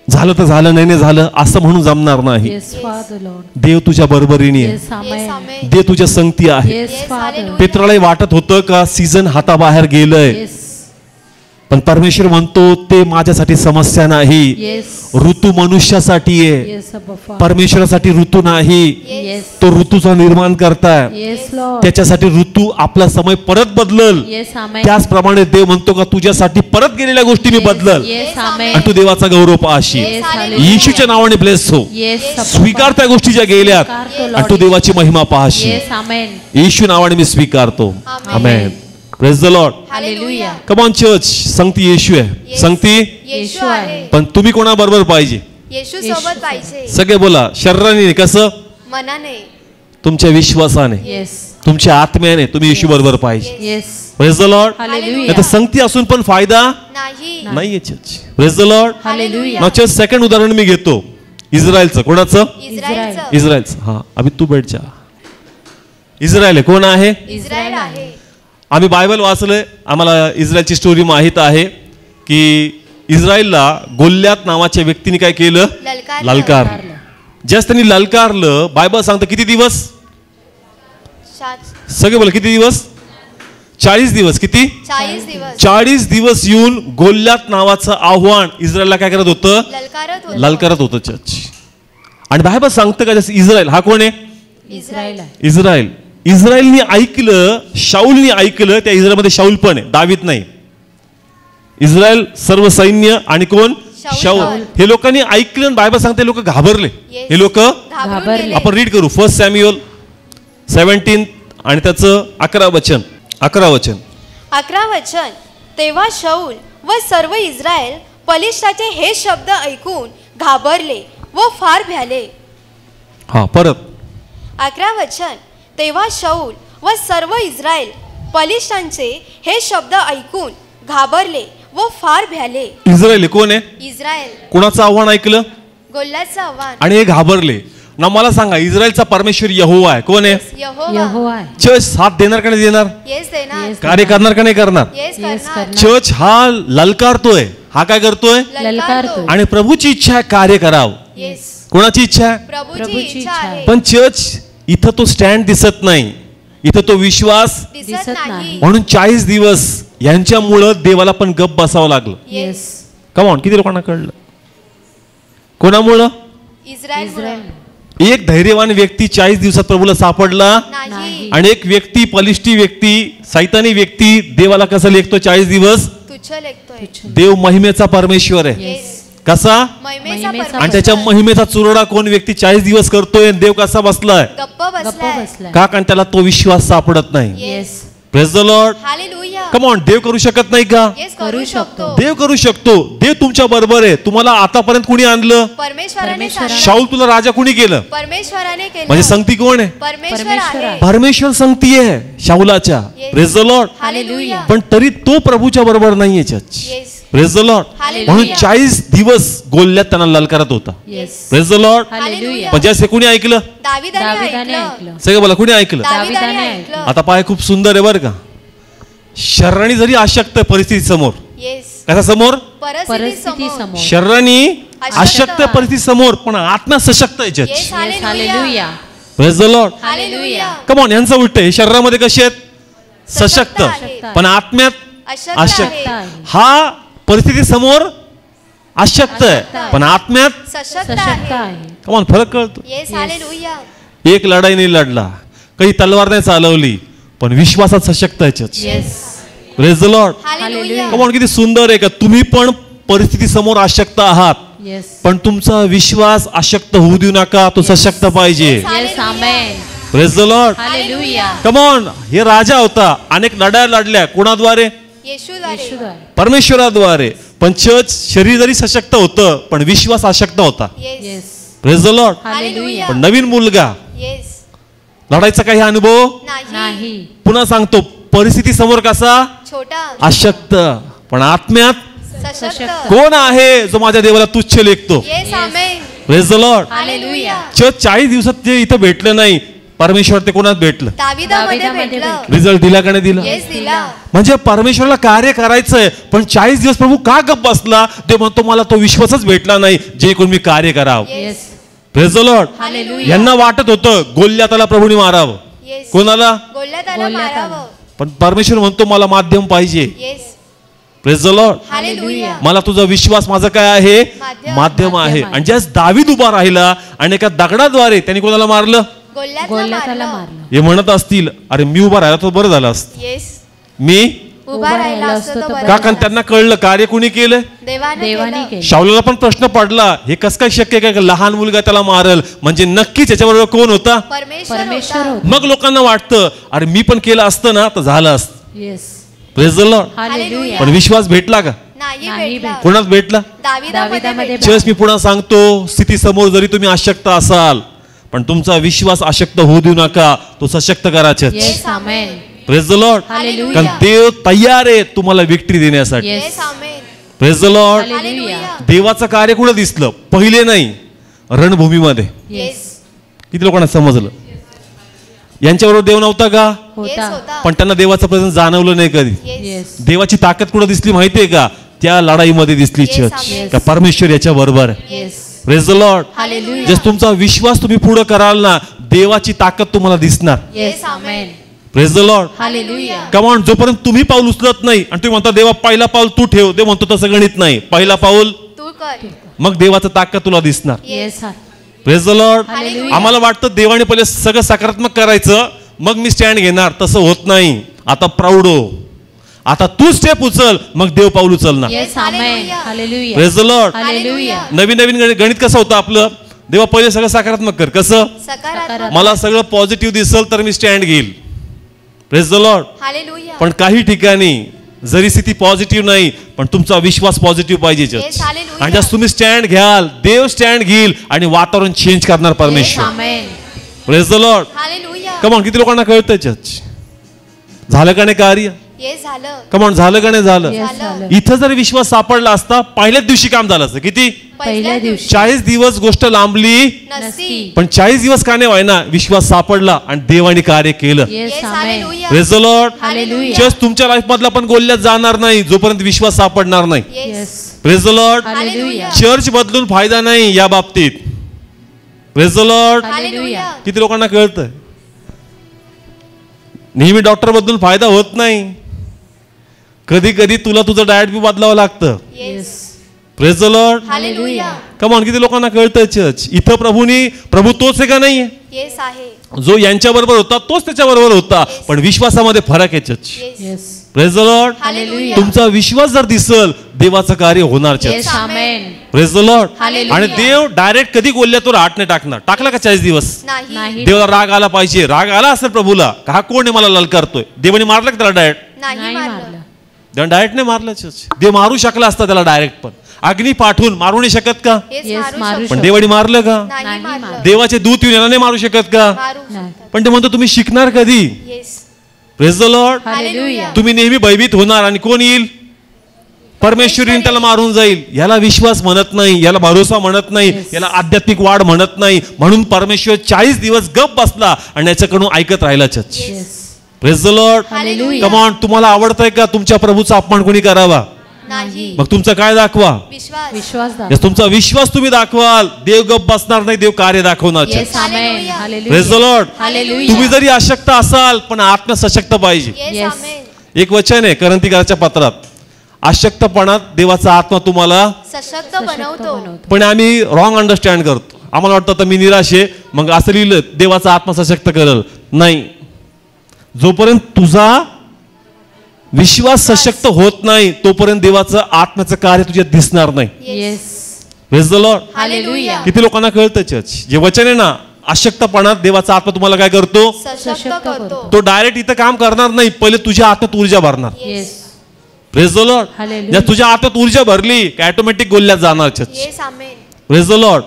झालं तर झालं, नाही झालं असं म्हणून जमणार नाही.
Yes father Lord.
देव तुझ्या बरोबरीने आहे.
येस आमेन.
देव तुझ्या संगती आहे.
Yes father.
पेत्रालाही वाटत होतं का सीझन हाताबाहेर गेलंय,
येस
पण परमेश्वर म्हणतो ते माझ्यासाठी समस्या नाही.
येस
ऋतू मनुष्यासाठी आहे,
येस अब्बा.
परमेश्वरासाठी ऋतू नाही.
येस
तो ऋतूचा निर्माण करताय,
येस लॉर्ड.
त्याच्यासाठी ऋतू आपला समय परत बदलल.
येस आमेन.
त्याचप्रमाणे देव म्हणतो का तुझ्यासाठी परत गेलेल्या गोष्टी मी बदलल
येस आमेन.
आणि तू देवाचा गौरव पाहशील.
Yes hallelujah.
येशूच्या नावाने ब्लेस हो.
येस अब्बा.
स्वीकार त्या गोष्टी ज्या गेल्यात
स्वीकारतो
आणि
लॉर्ड.
तू देवाची महिमा पाहशील.
येस आमेन.
येशू नावाने मी स्वीकारतो. Amen. Praise the Lord.
Hallelujah.
Come on church. संगती येशू आहे, संगती.
येशू आहे.
पण तुम्ही कोणाबरोबर पाहिजे?
येशू सोबत पाहिजे.
सगळे बोला. शरीराने कसं?
मनाने.
तुमच्या विश्वासाने,
येस
तुमच्या आत्म्याने तुम्ही येशू बरोबर पाहिजे.
Yes
praise the Lord.
Hallelujah.
नाही तर संगती असून पण फायदा
नाही.
नाहीये church. Praise the Lord.
Hallelujah.
Now church. Second उदाहरण मी घेतो इस्रायलचं. कोणाचं?
इस्रायलचं.
इस्रायलचं. हा अभि तू बैठ जा. इस्रायल आहे. कोण आहे?
इस्रायल आहे.
आम्ही बायबल वाचलंय, आम्हाला इस्रायलची स्टोरी माहीत आहे की इस्रायलला गोल्यात नावाच्या व्यक्तीने काय केलं? ललकार. जस्ट त्यांनी ललकारलं. बायबल सांगतं किती दिवस? सगळे बोला किती दिवस? 40 दिवस. किती?
40 दिवस.
40 दिवस येऊन गोल्यात नावाचं आव्हान इस्रायलला काय करत होतं? ललकारत होतं चर्च. आणि बायबल सांगतं का जसं इस्रायल हा कोण आहे?
इस्रायल आहे.
इस्रायल. इस्रायलनी ऐकलं, शाऊलनी ऐकलं. त्या इस्रायलमध्ये शाऊल पण आहे, दावीद नाही. इस्रायल सर्व सैन्य आणि कोण? शाऊल. हे लोकांनी ऐकलं. बायबल सांगते लोक घाबरले. हे लोक
घाबरले.
आपण रीड करू 1 सॅम्युएल 17 आणि त्याचं 11 वचन. 11 वचन.
तेव्हा शाऊल व सर्व इस्रायल पलिष्ठाचे हे शब्द ऐकून घाबरले व फार भ्याले.
हा परत
11 वचन. तेव्हा शाऊल व सर्व इस्रायल पलिष्ठांचे हे शब्द ऐकून घाबरले व फार भ्याले.
इस्रायल कोण आहे?
इस्रायल.
कोणाचं आव्हान ऐकलं?
गोल्याचं आव्हान.
आणि हे घाबरले ना. मला सांगा इस्रायलचा परमेश्वर यहोवा आहे. कोण आहे?
यहोवा.
आहे.
चर्च साथ देणार का नाही देणार?
येस देणार.
कार्य करणार का नाही करणार?
येस
येस
करणार.
करणार.
चर्च हा ललकारतोय. हा काय करतोय?
ललकारतो.
आणि प्रभूची इच्छा आहे कार्य करावं.
येस.
कोणाची इच्छा आहे?
प्रभूची इच्छा आहे.
पण चर्च इथं तो स्टँड दिसत नाही, इथं तो विश्वास.
दिसत नाही.
म्हणून 40 दिवस यांच्यामुळं देवाला पण गप बसावं लागलं.
येस.
कमॉन. किती लोकांना कळलं? कोणामुळं?
इस्रायल.
एक धैर्यवान व्यक्ती 40 दिवसात प्रभूला सापडला
नाही.
आणि एक व्यक्ती पलिष्ठी व्यक्ती सैतानी व्यक्ती देवाला कसं लेखतो 40 दिवस?
तुच्छ लेखतोय.
देव महिमेचा परमेश्वर आहे.
येस.
कसा?
महिमेचा
महिमेचा
आणि त्याच्या महिमेचा चुरडा कोण व्यक्ती 40 दिवस करतोय आणि देव कसा बसलाय?
गप्प
गप्प
बसलाय.
बसलाय.
का? कारण त्याला तो विश्वास सापडत नाही.
Yes
praise the Lord.
Hallelujah.
Come on. देव करू शकत नाही का?
येस करू शकतो.
देव करू शकतो. देव तुमच्या बरोबर आहे. तुम्हाला आतापर्यंत कुणी आणलं?
परमेश्वराने सांगितलं.
शाऊल तुला राजा कुणी केलं?
परमेश्वराने केलं.
म्हणजे संगती कोण आहे?
परमेश्वर
परमेश्वर
आहे.
आहे.
परमेश्वर संगती आहे शाऊलाच्या.
Yes.
Praise the Lord.
Hallelujah.
पण तरी तो प्रभूच्या बरोबर नाहीये church.
Yes.
Praise the Lord.
Hallelujah.
म्हणून 40 दिवस गोल्यात त्यांना ललकारत होता.
Yes
praise the Lord.
Hallelujah.
पण ज्याचे कुणी ऐकलं?
दाविदाने
दाविदाने
ऐकलं.
ऐकलं.
सगळं बोला कुणी ऐकलं?
दाविदाने
दाविदाने
ऐकलं.
आता पाय खूप सुंदर आहे बरं का. शरीराने जरी अशक्त परिस्थिती समोर,
येस.
कसा समोर?
परिस्थिती समोर.
शरीराने
अशक्त.
अशक्त परिस्थिती समोर, पण आत्मा सशक्त आहे
yes.
Church.
Hallelujah.
Praise the Lord.
Hallelujah.
Come on. यांचं उलट आहे. शरीरामध्ये कसे आहेत? सशक्त.
आहेत.
पण आत्म्यात
अशक्त
अशक्त.
आहे.
हा परिस्थिती समोर अशक्त आहे,
आहे.
पण आत्म्यात
सशक्त
सशक्त
आहे.
आहे.
Come on. फरक कळतो.
येस. हालेलुया.
एक लढाई नाही लढला, काही तलवार नाही चालवली, पण विश्वासात सशक्त आहे church.
Yes
praise the Lord.
Hallelujah.
Come on. किती सुंदर आहे का. तुम्ही पण परिस्थिती समोर अशक्त आहात,
येस
पण तुमचा विश्वास अशक्त होऊ देऊ नका. तो सशक्त पाहिजे.
Yes amen.
Praise the Lord.
Hallelujah.
Come on. हे राजा होता, अनेक लढाया लढल्या. कोणाद्वारे?
येशूद्वारे.
येशूद्वारे.
परमेश्वराद्वारे. पण चर्च शरीर जरी सशक्त होतं, पण विश्वास अशक्त होता.
Yes.
Yes
praise the Lord.
Hallelujah.
पण नवीन मुलगा
येस.
लढायचा काही अनुभव
नाही.
पुन्हा सांगतो. परिस्थिती समोर कसा?
छोटा.
अशक्त, पण आत्म्यात
सशक्त.
कोण आहे जो माझ्या देवाला तुच्छ लेखतो?
Yes amen.
Praise the Lord.
Hallelujah.
40 दिवसात जे इथं भेटलं नाही, परमेश्वर ते कोणात भेटलं?
दाविदामध्ये
दाविदामध्ये
भेटलं.
रिझल्ट दिला का नाही दिला?
येस दिला.
म्हणजे परमेश्वराला कार्य करायचंय, पण 40 दिवस प्रभू का गप्प बसला? ते म्हणतो मला तो विश्वासच भेटला नाही जे कोण मी कार्य करावं.
Yes.
Praise the Lord.
Hallelujah.
यांना वाटत होतं गोल्याताला प्रभूने मारावं.
येस.
कोणाला?
गोल्याताला
गोल्याताला.
मारावं.
पण परमेश्वर म्हणतो मला माध्यम पाहिजे.
Yes.
Praise the Lord.
Hallelujah.
मला तुझा विश्वास माझा काय आहे?
माध्यम.
माध्यम आहे.
माध्यम आहे.
आणि ज्यास दावीद उभा राहिला आणि एका दगडाद्वारे त्यांनी कोणाला मारलं?
गोल्याताला
गोल्याताला
मारलं.
हे म्हणत असतील अरे मी उभा राहिला तर बरं झालं असतं.
येस.
मी
उभा राहिला असतं तर बरं
का? कारण
झालं.
त्यांना कळलं कार्य कुणी केलं.
देवाने
देवाने
केलं.
केलं.
शाऊलाला पण प्रश्न पडला हे कसं काय शक्य आहे का लहान मुलगा त्याला मारल? म्हणजे नक्कीच याच्याबरोबर कोण होता?
परमेश्वर होता.
होता.
मग लोकांना वाटतं अरे मी पण केलं असतं ना तर झालं असतं.
Yes.
Praise the Lord.
Hallelujah.
पण विश्वास भेटला का?
नाही
नाही
भेटला.
भेटला.
कोणात भेटला?
दाविदामध्ये
दाविदामध्ये
भेटला.
चर्च मी पुन्हा सांगतो स्थितीसमोर जरी तुम्ही अशक्त असाल पण तुमचा विश्वास अशक्त होऊ देऊ नका, तो सशक्त करा church.
Yes. Amen.
Praise the Lord.
Hallelujah.
कारण देव तयार आहे तुम्हाला विक्ट्री देण्यासाठी.
Yes.
Yes amen.
Praise the Lord.
Hallelujah.
देवाचं कार्य कुठं दिसलं? पहिले नाही, रणभूमीमध्ये.
येस.
किती लोकांना समजलं? यांच्याबरोबर देव नव्हता का?
येस
होता.
होता.
पण त्यांना देवाचं प्रेझेन्स जाणवलं नाही कधी.
येस.
येस.
देवाची ताकद कुठं दिसली माहितीये का? त्या लढाईमध्ये दिसली
Yes,
चर्च.
amen.
का परमेश्वर याच्या बरोबर आहे.
Yes.
Praise the Lord.
Hallelujah.
जस तुमचा विश्वास तुम्ही पुढे कराल ना, देवाची ताकद तुम्हाला दिसणार.
Yes. Amen.
Praise the Lord.
Hallelujah.
Come on, जोपर्यंत तुम्ही पाऊल उचलत नाही आणि तुम्ही म्हणता देवा पहिला पाऊल तू ठेव, देव म्हणतो तसं गणित नाही, पहिला पाऊल
तू कर.
मग देवाचं ताकद तुला दिसणार.
Yes.
Praise the Lord.
Hallelujah.
आम्हाला वाटतं देवाने पहिले सगळं सकारात्मक करायचं मग मी स्टँड घेणार, तसं होत नाही. आता प्राऊड हो, आता तू स्टेप उचल मग देव पाऊल उचलणार.
Yes. Amen.
Hallelujah.
Hallelujah.
Praise the Lord.
Hallelujah.
नवीन नवीन गणित कसं होतं आपलं? देवा पहिले सगळं सकारात्मक कर. कसं?
सकारात्मक.
मला सगळं पॉझिटिव्ह दिसल तर मी स्टँड घेईल. Praise the Lord.
हालेलुया.
पण काही ठिकाणी जरी स्थिती पॉझिटिव्ह नाही पण तुमचा विश्वास पॉझिटिव्ह पाहिजे
Yes,
चर्च.
hallelujah.
आणि जर तुम्ही स्टँड घ्याल देव स्टँड घेईल आणि वातावरण चेंज करणार परमेश्वर.
Amen.
Praise the Lord.
Hallelujah.
Come on, किती लोकांना कळतंय चर्च? झालं का नाही कार्य?
येस झालं.
कमॉन, झालं का नाही झालं?
येस.
झालं.
झालं.
इथं जर विश्वास सापडला असता पहिल्याच दिवशी काम झालं असतं. किती?
पहिल्या दिवशी
40 दिवस गोष्ट लांबली
नसती.
पण 40 दिवस का नाही व्हायना? विश्वास सापडला आणि देवाने कार्य केलं.
Yes.
Yes
amen.
Hallelujah.
Praise the Lord.
Hallelujah.
Just तुमच्या लाईफ मधला पण गोल्यात जाणार नाही जोपर्यंत विश्वास सापडणार नाही.
Yes.
Yes.
Praise the Lord.
Hallelujah.
Church बदलून फायदा नाही या बाबतीत. Praise the Lord.
हालेलुया.
किती लोकांना कळतं? नेहमी डॉक्टर बदलून फायदा होत नाही. कधी कधी तुला तुझं डाएट बी बदलावं लागतं.
Yes.
Praise the Lord.
Hallelujah.
Come on, किती लोकांना कळतं चर्च? इथं प्रभू तोच आहे का नाहीये?
येस आहे.
जो यांच्या बरोबर होता तोच त्याच्या बरोबर होता, पण विश्वासामध्ये फरक आहे church.
Yes.
Yes.
Praise the Lord.
Hallelujah.
तुमचा विश्वास जर दिसल देवाचं कार्य होणार church.
Yes. Amen.
Praise the Lord.
Hallelujah.
आणि देव डायरेक्ट कधी गोल्यातून हात नाही टाकणार. टाकला का 40 दिवस?
नाही.
नाही.
देवाला राग आला पाहिजे. राग आला असेल प्रभूला का हा कोण आहे मला ललकारतोय? देवाने मारलं का त्याला डायरेक्ट?
नाही
नाही
मारलं.
मारलं.
देवाने डायरेक्ट नाही मारलं चर्च. देव मारू शकला असता त्याला डायरेक्ट, पण अग्नी पाठवून मारू नाही शकत का?
येस
येस,
मारू
मारू
शकतो.
पण देवाने मारलं का?
नाही
नाही
मारलं.
मारलं.
देवाचे दूत येऊन याला नाही मारू शकत का?
मारू
नाही.
शकतात.
पण ते म्हणतो तुम्ही शिकणार कधी?
Yes.
Praise the Lord.
Hallelujah.
तुम्ही नेहमी भयभीत होणार आणि कोण येईल? परमेश्वर येईल त्याला मारून जाईल. याला विश्वास म्हणत नाही, याला भरोसा म्हणत नाही, याला आध्यात्मिक वाढ म्हणत नाही. म्हणून परमेश्वर 40 दिवस गप बसला आणि याच्याकडून ऐकत राहिला church.
Yes.
Praise the Lord.
Hallelujah.
Come on, तुम्हाला आवडतंय का तुमच्या प्रभूचा अपमान कोणी करावा?
नाही.
मग तुमचं काय दाखवा?
विश्वास.
विश्वास दाखव.
Yes, तुमचा विश्वास तुम्ही दाखवाल, देव गप बसणार नाही, देव कार्य दाखवणार.
Yes. Amen.
Hallelujah.
Hallelujah.
Praise the Lord.
Hallelujah.
तुम्ही जरी अशक्त असाल पण आत्म सशक्त पाहिजे.
Yes
Yes.
आमेन.
एक वचन आहे करंथीकराच्या पत्रात, अशक्तपणात देवाचा आत्मा तुम्हाला.
सशक्त
सशक्त
बनवतो.
बनवतो.
पण आम्ही रॉंग अंडरस्टँड करतो. आम्हाला वाटतं आता मी निराश आहे मग असं लिहिलं देवाचा आत्मा सशक्त करेल. नाही, जोपर्यंत तुझा विश्वास सशक्त होत नाही तोपर्यंत देवाचं आत्म्याचं कार्य तुझ्यात दिसणार नाही.
Yes.
Praise the Lord.
Hallelujah.
किती लोकांना कळतं चर्च? जे वचन आहे ना, अशक्तपणात देवाचा आत्मा तुम्हाला काय करतो?
सशक्त
सशक्त
करतो.
तो डायरेक्ट इथं काम करणार नाही, पहिले तुझ्या आत्म्यात ऊर्जा भरणार.
Yes.
Praise the Lord.
Hallelujah.
जर तुझ्या आत्म्यात ऊर्जा भरली की ऑटोमॅटिक गोल्यात जाणार church.
Yes amen.
Praise the Lord.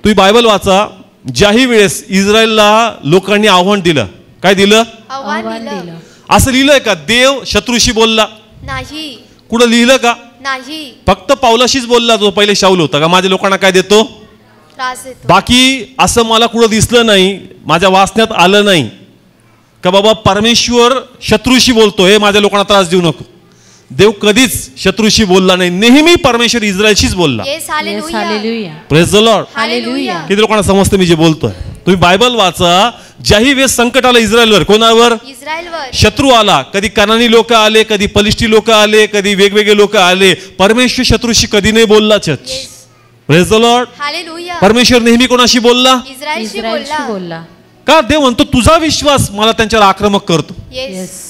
तुम्ही बायबल वाचा, ज्याही वेळेस इस्रायलला लोकांनी आव्हान दिलं, काय दिलं?
आव्हान
आव्हान
दिलं.
दिलं.
असं लिहिलंय का देव शत्रूशी बोलला?
नाही.
कुठं लिहिलं का?
नाही.
फक्त पावलाशीच बोलला तो पहिले शाऊल होता का माझ्या लोकांना काय देतो
त्रास देतो.
बाकी असं मला कुठं दिसलं नाही, माझ्या वाचण्यात आलं नाही का बाबा परमेश्वर शत्रूशी बोलतोय माझ्या लोकांना त्रास देऊ नको. देव कधीच शत्रूशी बोलला नाही, नेहमी परमेश्वर इस्रायलशीच बोलला.
Yes hallelujah.
Hallelujah.
Praise the Lord.
Hallelujah.
किती लोकांना समजतं मी जे बोलतोय. तुम्ही बायबल वाचा, ज्याही वेळेस संकट आलं इस्रायलवर, कोणावर?
इस्रायलवर.
शत्रू आला, कधी कनानी लोक आले, कधी पलिष्टी लोक आले, कधी वेगवेगळे लोक आले, परमेश्वर शत्रूशी कधी नाही बोलला. Church
yes
praise the Lord.
Hallelujah.
परमेश्वर नेहमी कोणाशी बोलला?
इस्रायलशी
इस्रायलशी
बोलला.
बोलला.
का देव म्हणतो तुझा विश्वास मला त्यांच्यावर आक्रमक करतो.
Yes
yes.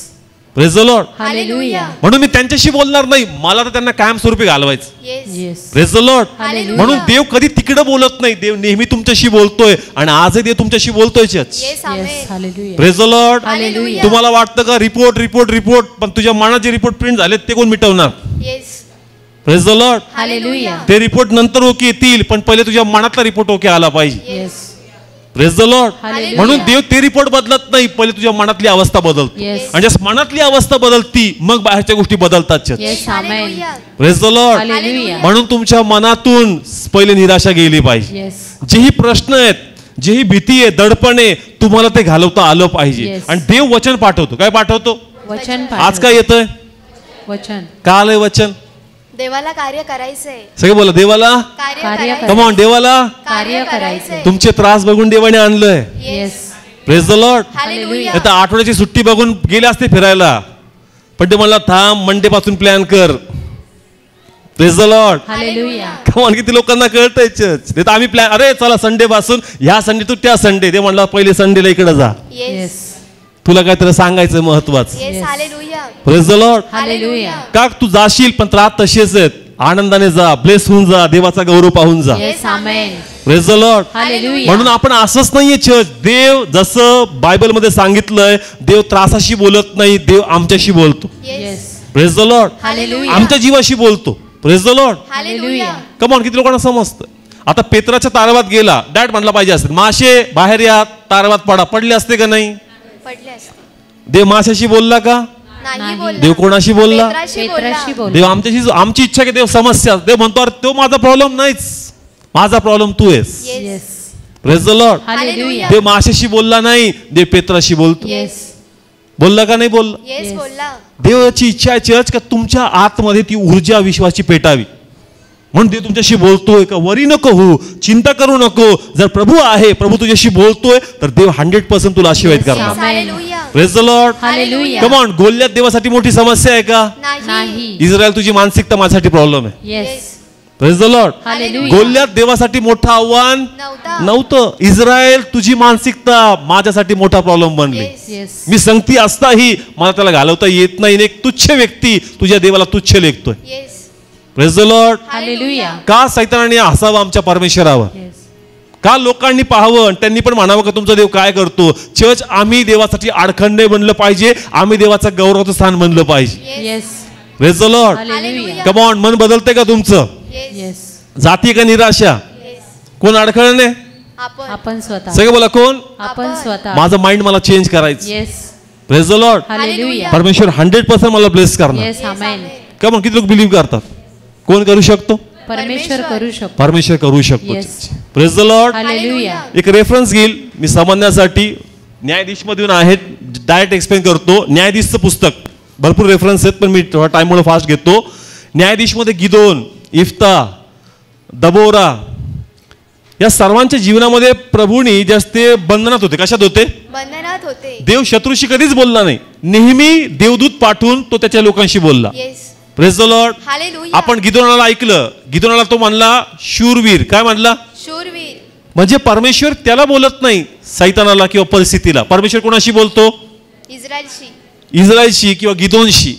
Praise the Lord.
Hallelujah.
म्हणून मी त्यांच्याशी बोलणार नाही, मला तर त्यांना कायमस्वरूपी घालवायचं.
Yes
yes.
Praise the Lord.
Hallelujah.
म्हणून देव कधी तिकडे बोलत नाही, देव नेहमी तुमच्याशी बोलतोय आणि आजही देव तुमच्याशी बोलतोय. Church
yes
yes.
Amen.
Hallelujah.
Praise the Lord.
Hallelujah.
तुम्हाला वाटतं का रिपोर्ट रिपोर्ट रिपोर्ट, पण तुझ्या मनात जे रिपोर्ट प्रिंट झालेत ते कोण मिटवणार?
Yes
praise the Lord.
Hallelujah.
ते रिपोर्ट नंतर ओके येतील, पण पहिले तुझ्या मनातला रिपोर्ट ओके आला पाहिजे.
Yes.
Praise the Lord.
Hallelujah.
म्हणून देव ते रिपोर्ट बदलत नाही, पहिले तुझ्या मनातली अवस्था बदलते.
येस.
आणि जस मनातली अवस्था बदलती मग बाहेरच्या गोष्टी बदलतात. Church
yes. Amen.
Hallelujah.
Praise the Lord.
Hallelujah.
म्हणून तुमच्या मनातून पहिले निराशा गेली पाहिजे.
येस.
जेही प्रश्न आहेत, जेही भीती आहे, दडपण आहे, तुम्हाला ते घालवता आलं पाहिजे.
Yes.
आणि देव वचन पाठवतो. काय पाठवतो?
वचन
आज काय येतंय?
वचन.
का आलंय वचन?
देवाला कार्य करायचंय.
सगळे बोला देवाला.
कार्य
कार्य
करायचंय.
कम ऑन, देवाला.
कार्य करायचंय.
तुमचे त्रास बघून देवाने आणलंय.
Yes.
Praise the Lord.
Hallelujah.
आता आठवड्याची सुट्टी बघून गेले असते फिरायला, पण ते म्हणला थांब मंडे पासून प्लॅन कर. Praise the Lord.
हालेलुया.
कमान किती लोकांना कळतंय. चर्च ते तर आम्ही प्लॅन, अरे चला संडे पासून ह्या संडे तू त्या संडे, ते म्हणला पहिले संडेला इकडे जा,
येस
येस.
तुला काहीतरी सांगायचं महत्वाचं.
Yes
Yes.
Hallelujah.
Praise the Lord.
Hallelujah.
का तू जाशील पण त्रास तसेच आहेत, आनंदाने जा, ब्लेस होऊन जा, देवाचा गौरव पाहून जा.
Yes. Amen.
Praise the Lord.
Hallelujah.
म्हणून आपण असंच नाहीये चर्च, देव जसं बायबलमध्ये सांगितलंय, देव त्रासाशी बोलत नाही, देव आमच्याशी बोलतो.
Yes
yes.
Praise the Lord.
Hallelujah.
आमच्या जीवाशी बोलतो. Praise the Lord.
Hallelujah.
Come on किती लोकांना समजतं. आता पेत्राच्या तारवात गेला, डॅड म्हणला पाहिजे असते मासे बाहेर या, तारवात पडा, पडले असते का नाही?
पडले असते.
देव माशाशी बोलला का?
नाही
नाही.
बोलला.
देव कोणाशी बोलला?
पेत्राशी
पेत्राशी
बोलला.
बोल.
देव आमच्याशी, आमची इच्छा की देव समस्या, देव म्हणतो अरे तो माझा प्रॉब्लेम नाहीच, माझा प्रॉब्लेम तू आहेस.
Yes
yes.
Praise the Lord.
Hallelujah.
देव माशाशी बोलला नाही, देव पेत्राशी बोलतो.
येस.
बोलला का नाही बोलला?
Yes
Yes.
बोलला.
देवाची इच्छा आहे चर्च का तुमच्या आतमध्ये ती ऊर्जा विश्वाची पेटावी, म्हणून देव तुमच्याशी बोलतोय का वरी नको हो, चिंता करू नको, जर प्रभू आहे, प्रभू तुझ्याशी बोलतोय तर देव 100% तुला आशीर्वाद
Yes.
करणार.
Amen.
Hallelujah.
Praise the Lord.
Hallelujah.
Come on. गोल्यात देवासाठी मोठी समस्या आहे का?
नाही
नाही.
इस्रायल तुझी मानसिकता माझ्यासाठी प्रॉब्लेम आहे.
Yes.
Praise the Lord.
Hallelujah.
गोल्यात देवासाठी मोठं आव्हान
नव्हता.
नव्हतं. इस्रायल तुझी मानसिकता माझ्यासाठी मोठा प्रॉब्लेम बनली.
Yes
yes.
मी संगती असताही मला त्याला घालवता येत नाही. एक तुच्छ व्यक्ती तुझ्या देवाला तुच्छ लेखतोय.
Yes
praise the Lord.
Hallelujah.
का सैतानाने हसावं आमच्या परमेश्वरावर?
येस.
का लोकांनी पाहावं आणि त्यांनी पण म्हणावं का तुमचा देव काय करतो? चर्च आम्ही देवासाठी आडखंडे बनलं पाहिजे, आम्ही देवाचं गौरवाचं स्थान बनलं पाहिजे.
Yes.
Praise the Lord.
Hallelujah.
Come on. मन बदलते का तुमचं?
Yes
yes.
जाती का निराशा?
येस
कोण अडखळणे?
आपण
आपण स्वतः.
सगळे बोला कोण?
आपण स्वतः.
माझं माइंड मला चेंज करायचं.
Yes.
Praise the Lord.
Hallelujah.
परमेश्वर 100% मला ब्लेस करणार.
येस. आमेन.
का मग किती लोक बिलीव्ह करतात? कोण करू शकतो?
परमेश्वर करू शकतो.
परमेश्वर करू शकतो.
Yes.
Praise the Lord.
Hallelujah.
एक रेफरन्स घेईल मी समजण्यासाठी. न्यायाधीश मधून आहेत, डायरेक्ट एक्सप्लेन करतो. न्यायाधीशचं पुस्तक, भरपूर रेफरन्स आहेत पण मी थोडा टाइममुळे फास्ट घेतो. न्यायाधीश मध्ये गिदोन, इफ्ता, दबोरा या सर्वांच्या जीवनामध्ये प्रभूनी जास्त ते बंधनात होते. कशात होते?
बंधनात होते.
देव शत्रूशी कधीच बोलला नाही, नेहमी देवदूत पाठवून तो त्याच्या लोकांशी बोलला.
Yes
praise the Lord.
Hallelujah.
आपण गिदोनाला ऐकलं, गिदोनाला तो म्हणला शूरवीर. काय म्हणला?
शूरवीर.
म्हणजे परमेश्वर त्याला बोलत नाही, सैतानाला किंवा परिस्थितीला. परमेश्वर कोणाशी बोलतो?
इस्रायलशी.
इस्रायलशी किंवा गिदोनशी.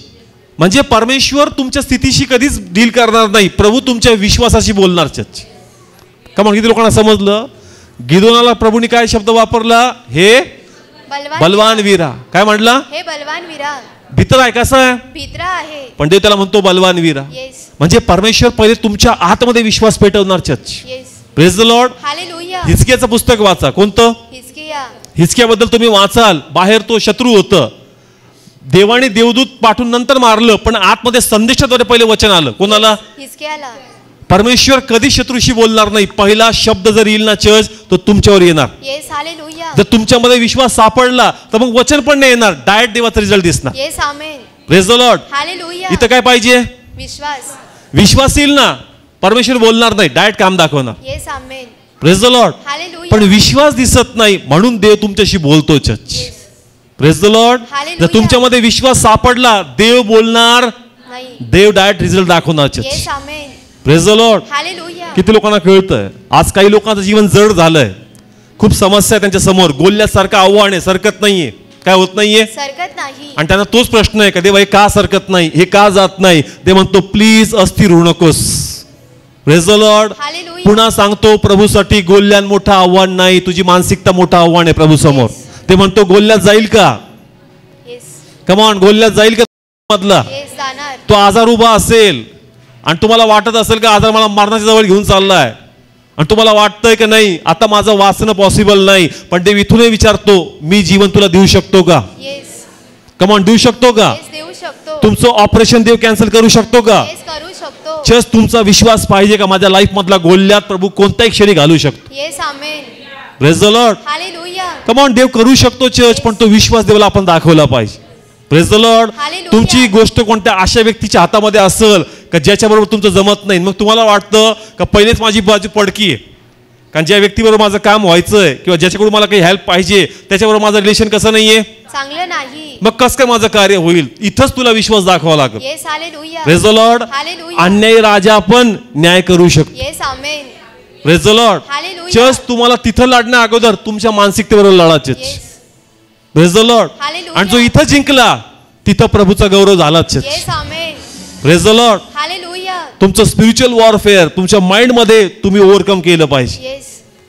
म्हणजे परमेश्वर तुमच्या स्थितीशी कधीच डील करणार नाही, प्रभू तुमच्या विश्वासाशी बोलणार. चर्च का मग किती लोकांना समजलं? गिदोनाला प्रभूने काय शब्द वापरला? हे बलवान वीरा. काय म्हणला?
हे बलवान वीरा.
भीतर आहे, कसा आहे?
भित्रा आहे.
पण देव त्याला म्हणतो बलवान वीरा.
येस
म्हणजे परमेश्वर पहिले तुमच्या आतमध्ये विश्वास पेटवणार. Church
yes
praise the Lord.
Hallelujah.
हिजकियाचं पुस्तक वाचा. कोणतं?
हिजकिया.
हिजकियाबद्दल तुम्ही वाचाल. बाहेर तो शत्रू होतं, देवाने देवदूत पाठवून नंतर मारलं, पण आतमध्ये संदेशाद्वारे पहिले वचन आलं. कोणाला?
हिजकियाला.
परमेश्वर कधी शत्रूशी बोलणार नाही. पहिला शब्द जर येईल ना चर्च, तो तुमच्यावर येणार.
Yes hallelujah.
जर तुमच्यामध्ये विश्वास सापडला तर मग वचन पण नाही येणार, डायरेक्ट देवाचा रिझल्ट दिसणार.
Yes amen.
Praise the Lord.
Hallelujah.
इथं काय पाहिजे?
विश्वास.
विश्वास येईल ना, परमेश्वर बोलणार नाही, डायरेक्ट काम दाखवणार.
Yes amen.
Praise the Lord.
Hallelujah.
पण विश्वास दिसत नाही म्हणून देव तुमच्याशी बोलतो church.
Yes.
Praise the Lord.
Hallelujah.
जर तुमच्यामध्ये विश्वास सापडला, देव बोलणार,
नाही.
देव डायरेक्ट रिझल्ट दाखवणार church.
Yes amen.
Praise the Lord.
Hallelujah.
किती लोकांना कळतंय? आज काही लोकांचं जीवन जड झालंय, खूप समस्या आहे त्यांच्या समोर, गोल्यासारखं आव्हान आहे, सरकत नाहीये. काय होत नाहीये?
सरकत नाही.
आणि त्यांना तोच प्रश्न आहे का देवा हे का सरकत नाही, हे का जात नाही? ते म्हणतो प्लीज अस्थिर होऊ नकोस. Praise the Lord.
हालेलुया.
पुन्हा सांगतो, प्रभूसाठी गोल्यान मोठं आव्हान नाही, तुझी मानसिकता मोठं आव्हान आहे प्रभू समोर. ते म्हणतो गोल्यात जाईल का?
येस.
कमॉन, गोल्यात जाईल का मधला?
येस जाणार.
तो आजार उभा असेल आणि तुम्हाला वाटत असेल का आजार मला मरणाच्या जवळ घेऊन चाललाय, आणि तुम्हाला वाटतंय की नाही आता माझं वाचणं पॉसिबल नाही, पण देव इथूनही विचारतो, मी जीवन तुला देऊ शकतो का?
येस.
कमॉन, देऊ शकतो का?
येस देऊ शकतो.
तुमचं ऑपरेशन देव कॅन्सल करू शकतो का?
येस करू शकतो.
जस्ट तुमचा विश्वास पाहिजे का माझ्या लाईफ मधला गोल्यात प्रभू कोणत्याही क्षणी घालू शकतो.
Yes amen.
Praise the Lord.
Hallelujah.
Come on, देव करू शकतो चर्च, पण तो विश्वास देवाला आपण दाखवला पाहिजे. Praise the Lord.
हालेलुया.
तुमची गोष्ट कोणत्या अशा व्यक्तीच्या हातामध्ये असेल का ज्याच्याबरोबर तुमचं जमत नाही, मग तुम्हाला वाटतं का पहिलेच माझी बाजू पडकी आहे, कारण ज्या व्यक्तीबरोबर माझं काम व्हायचंय किंवा ज्याच्याकडून मला काही हेल्प पाहिजे त्याच्याबरोबर माझं रिलेशन कसं नाहीये,
चांगलं नाही,
मग कसं काय माझं कार्य होईल? इथंच तुला विश्वास दाखवावा लागेल.
Yes hallelujah.
Praise the Lord.
Hallelujah.
अन्यायी राजा पण न्याय करू शकतो.
Yes amen.
Praise the Lord.
Hallelujah.
Church तुम्हाला तिथं लढण्या अगोदर तुमच्या मानसिकतेबरोबर लढा church.
Yes.
Praise the Lord.
Hallelujah.
आणि जो इथं जिंकला तिथं प्रभूचा गौरव झाला church.
Yes amen.
Praise the Lord.
Hallelujah.
तुमचं स्पिरिच्युअल वॉरफेअर तुमच्या माइंड मध्ये तुम्ही ओव्हरकम केलं पाहिजे.
Yes.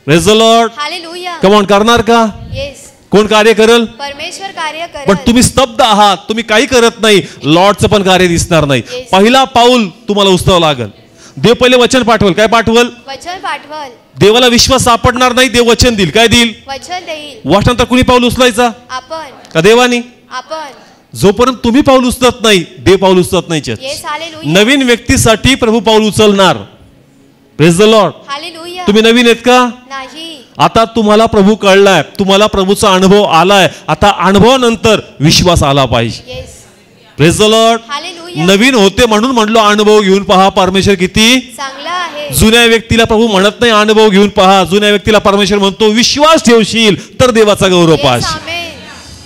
Praise the Lord.
Hallelujah.
Come on, करणार का?
येस.
कोण कार्य करेल?
परमेश्वर कार्य
पण
करत.
तुम्ही स्तब्ध आहात, तुम्ही काही करत नाही, लॉर्डचं पण कार्य दिसणार नाही.
Yes.
पहिला पाऊल तुम्हाला उचलावं लागेल. देव पहिले वचन पाठवल. काय पाठवल?
वचन पाठवल.
देवाला विश्वास सापडणार नाही, देव वचन देईल. काय देईल?
वचन देईल.
वचनानंतर कुणी पाऊल उचलायचा?
आपण.
का देवानी?
आपण.
जोपर्यंत तुम्ही पाऊल उचलत नाही, देव पाऊल उचलत नाही. Church
yes hallelujah.
नवीन व्यक्तीसाठी प्रभू पाऊल उचलणार. Praise the Lord.
हालेलुया.
तुम्ही नवीन आहेत का?
नाही.
आता तुम्हाला प्रभू कळलाय, तुम्हाला प्रभूचा अनुभव आलाय, आता अनुभवानंतर विश्वास आला पाहिजे.
Yes.
Praise the Lord.
Hallelujah.
नवीन होते म्हणून म्हणलो अनुभव घेऊन पहा परमेश्वर किती
चांगला आहे.
जुन्या व्यक्तीला प्रभू म्हणत नाही अनुभव घेऊन पहा, जुन्या व्यक्तीला परमेश्वर म्हणतो विश्वास ठेवशील तर देवाचा गौरव
येस
पाहशील.
Amen.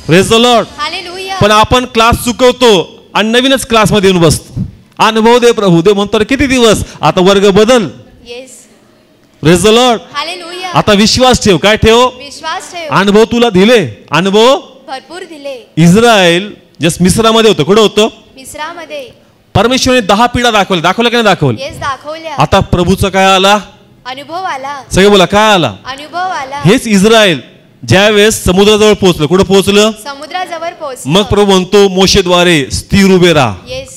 Praise the Lord.
Hallelujah.
पण आपण क्लास चुकवतो आणि नवीनच क्लास मध्ये येऊन बसतो. अनुभव दे प्रभू, दे म्हणतो किती दिवस, आता वर्ग बदल.
Yes.
Praise the Lord.
Hallelujah.
आता विश्वास ठेव. काय ठेव?
विश्वास ठेव.
अनुभव तुला दिले, अनुभव.
भरपूर दिले.
इस्रायल जस्ट मिस्रामध्ये होतं. कुठं होतं?
मिस्रामध्ये.
परमेश्वराने 10 पिढ्या दाखवल्या. दाखवल्या की नाही दाखवल्या?
येस दाखवल्या.
आता प्रभूचा काय आला?
अनुभव आला.
सगळे बोला काय आला?
अनुभव आला.
हेच इस्रायल ज्या वेळेस समुद्राजवळ पोहोचलं. कुठं पोहोचलं?
समुद्राजवळ पोहोचलं.
मग प्रभू म्हणतो मोशेद्वारे स्थिर उभे राहा.
येस.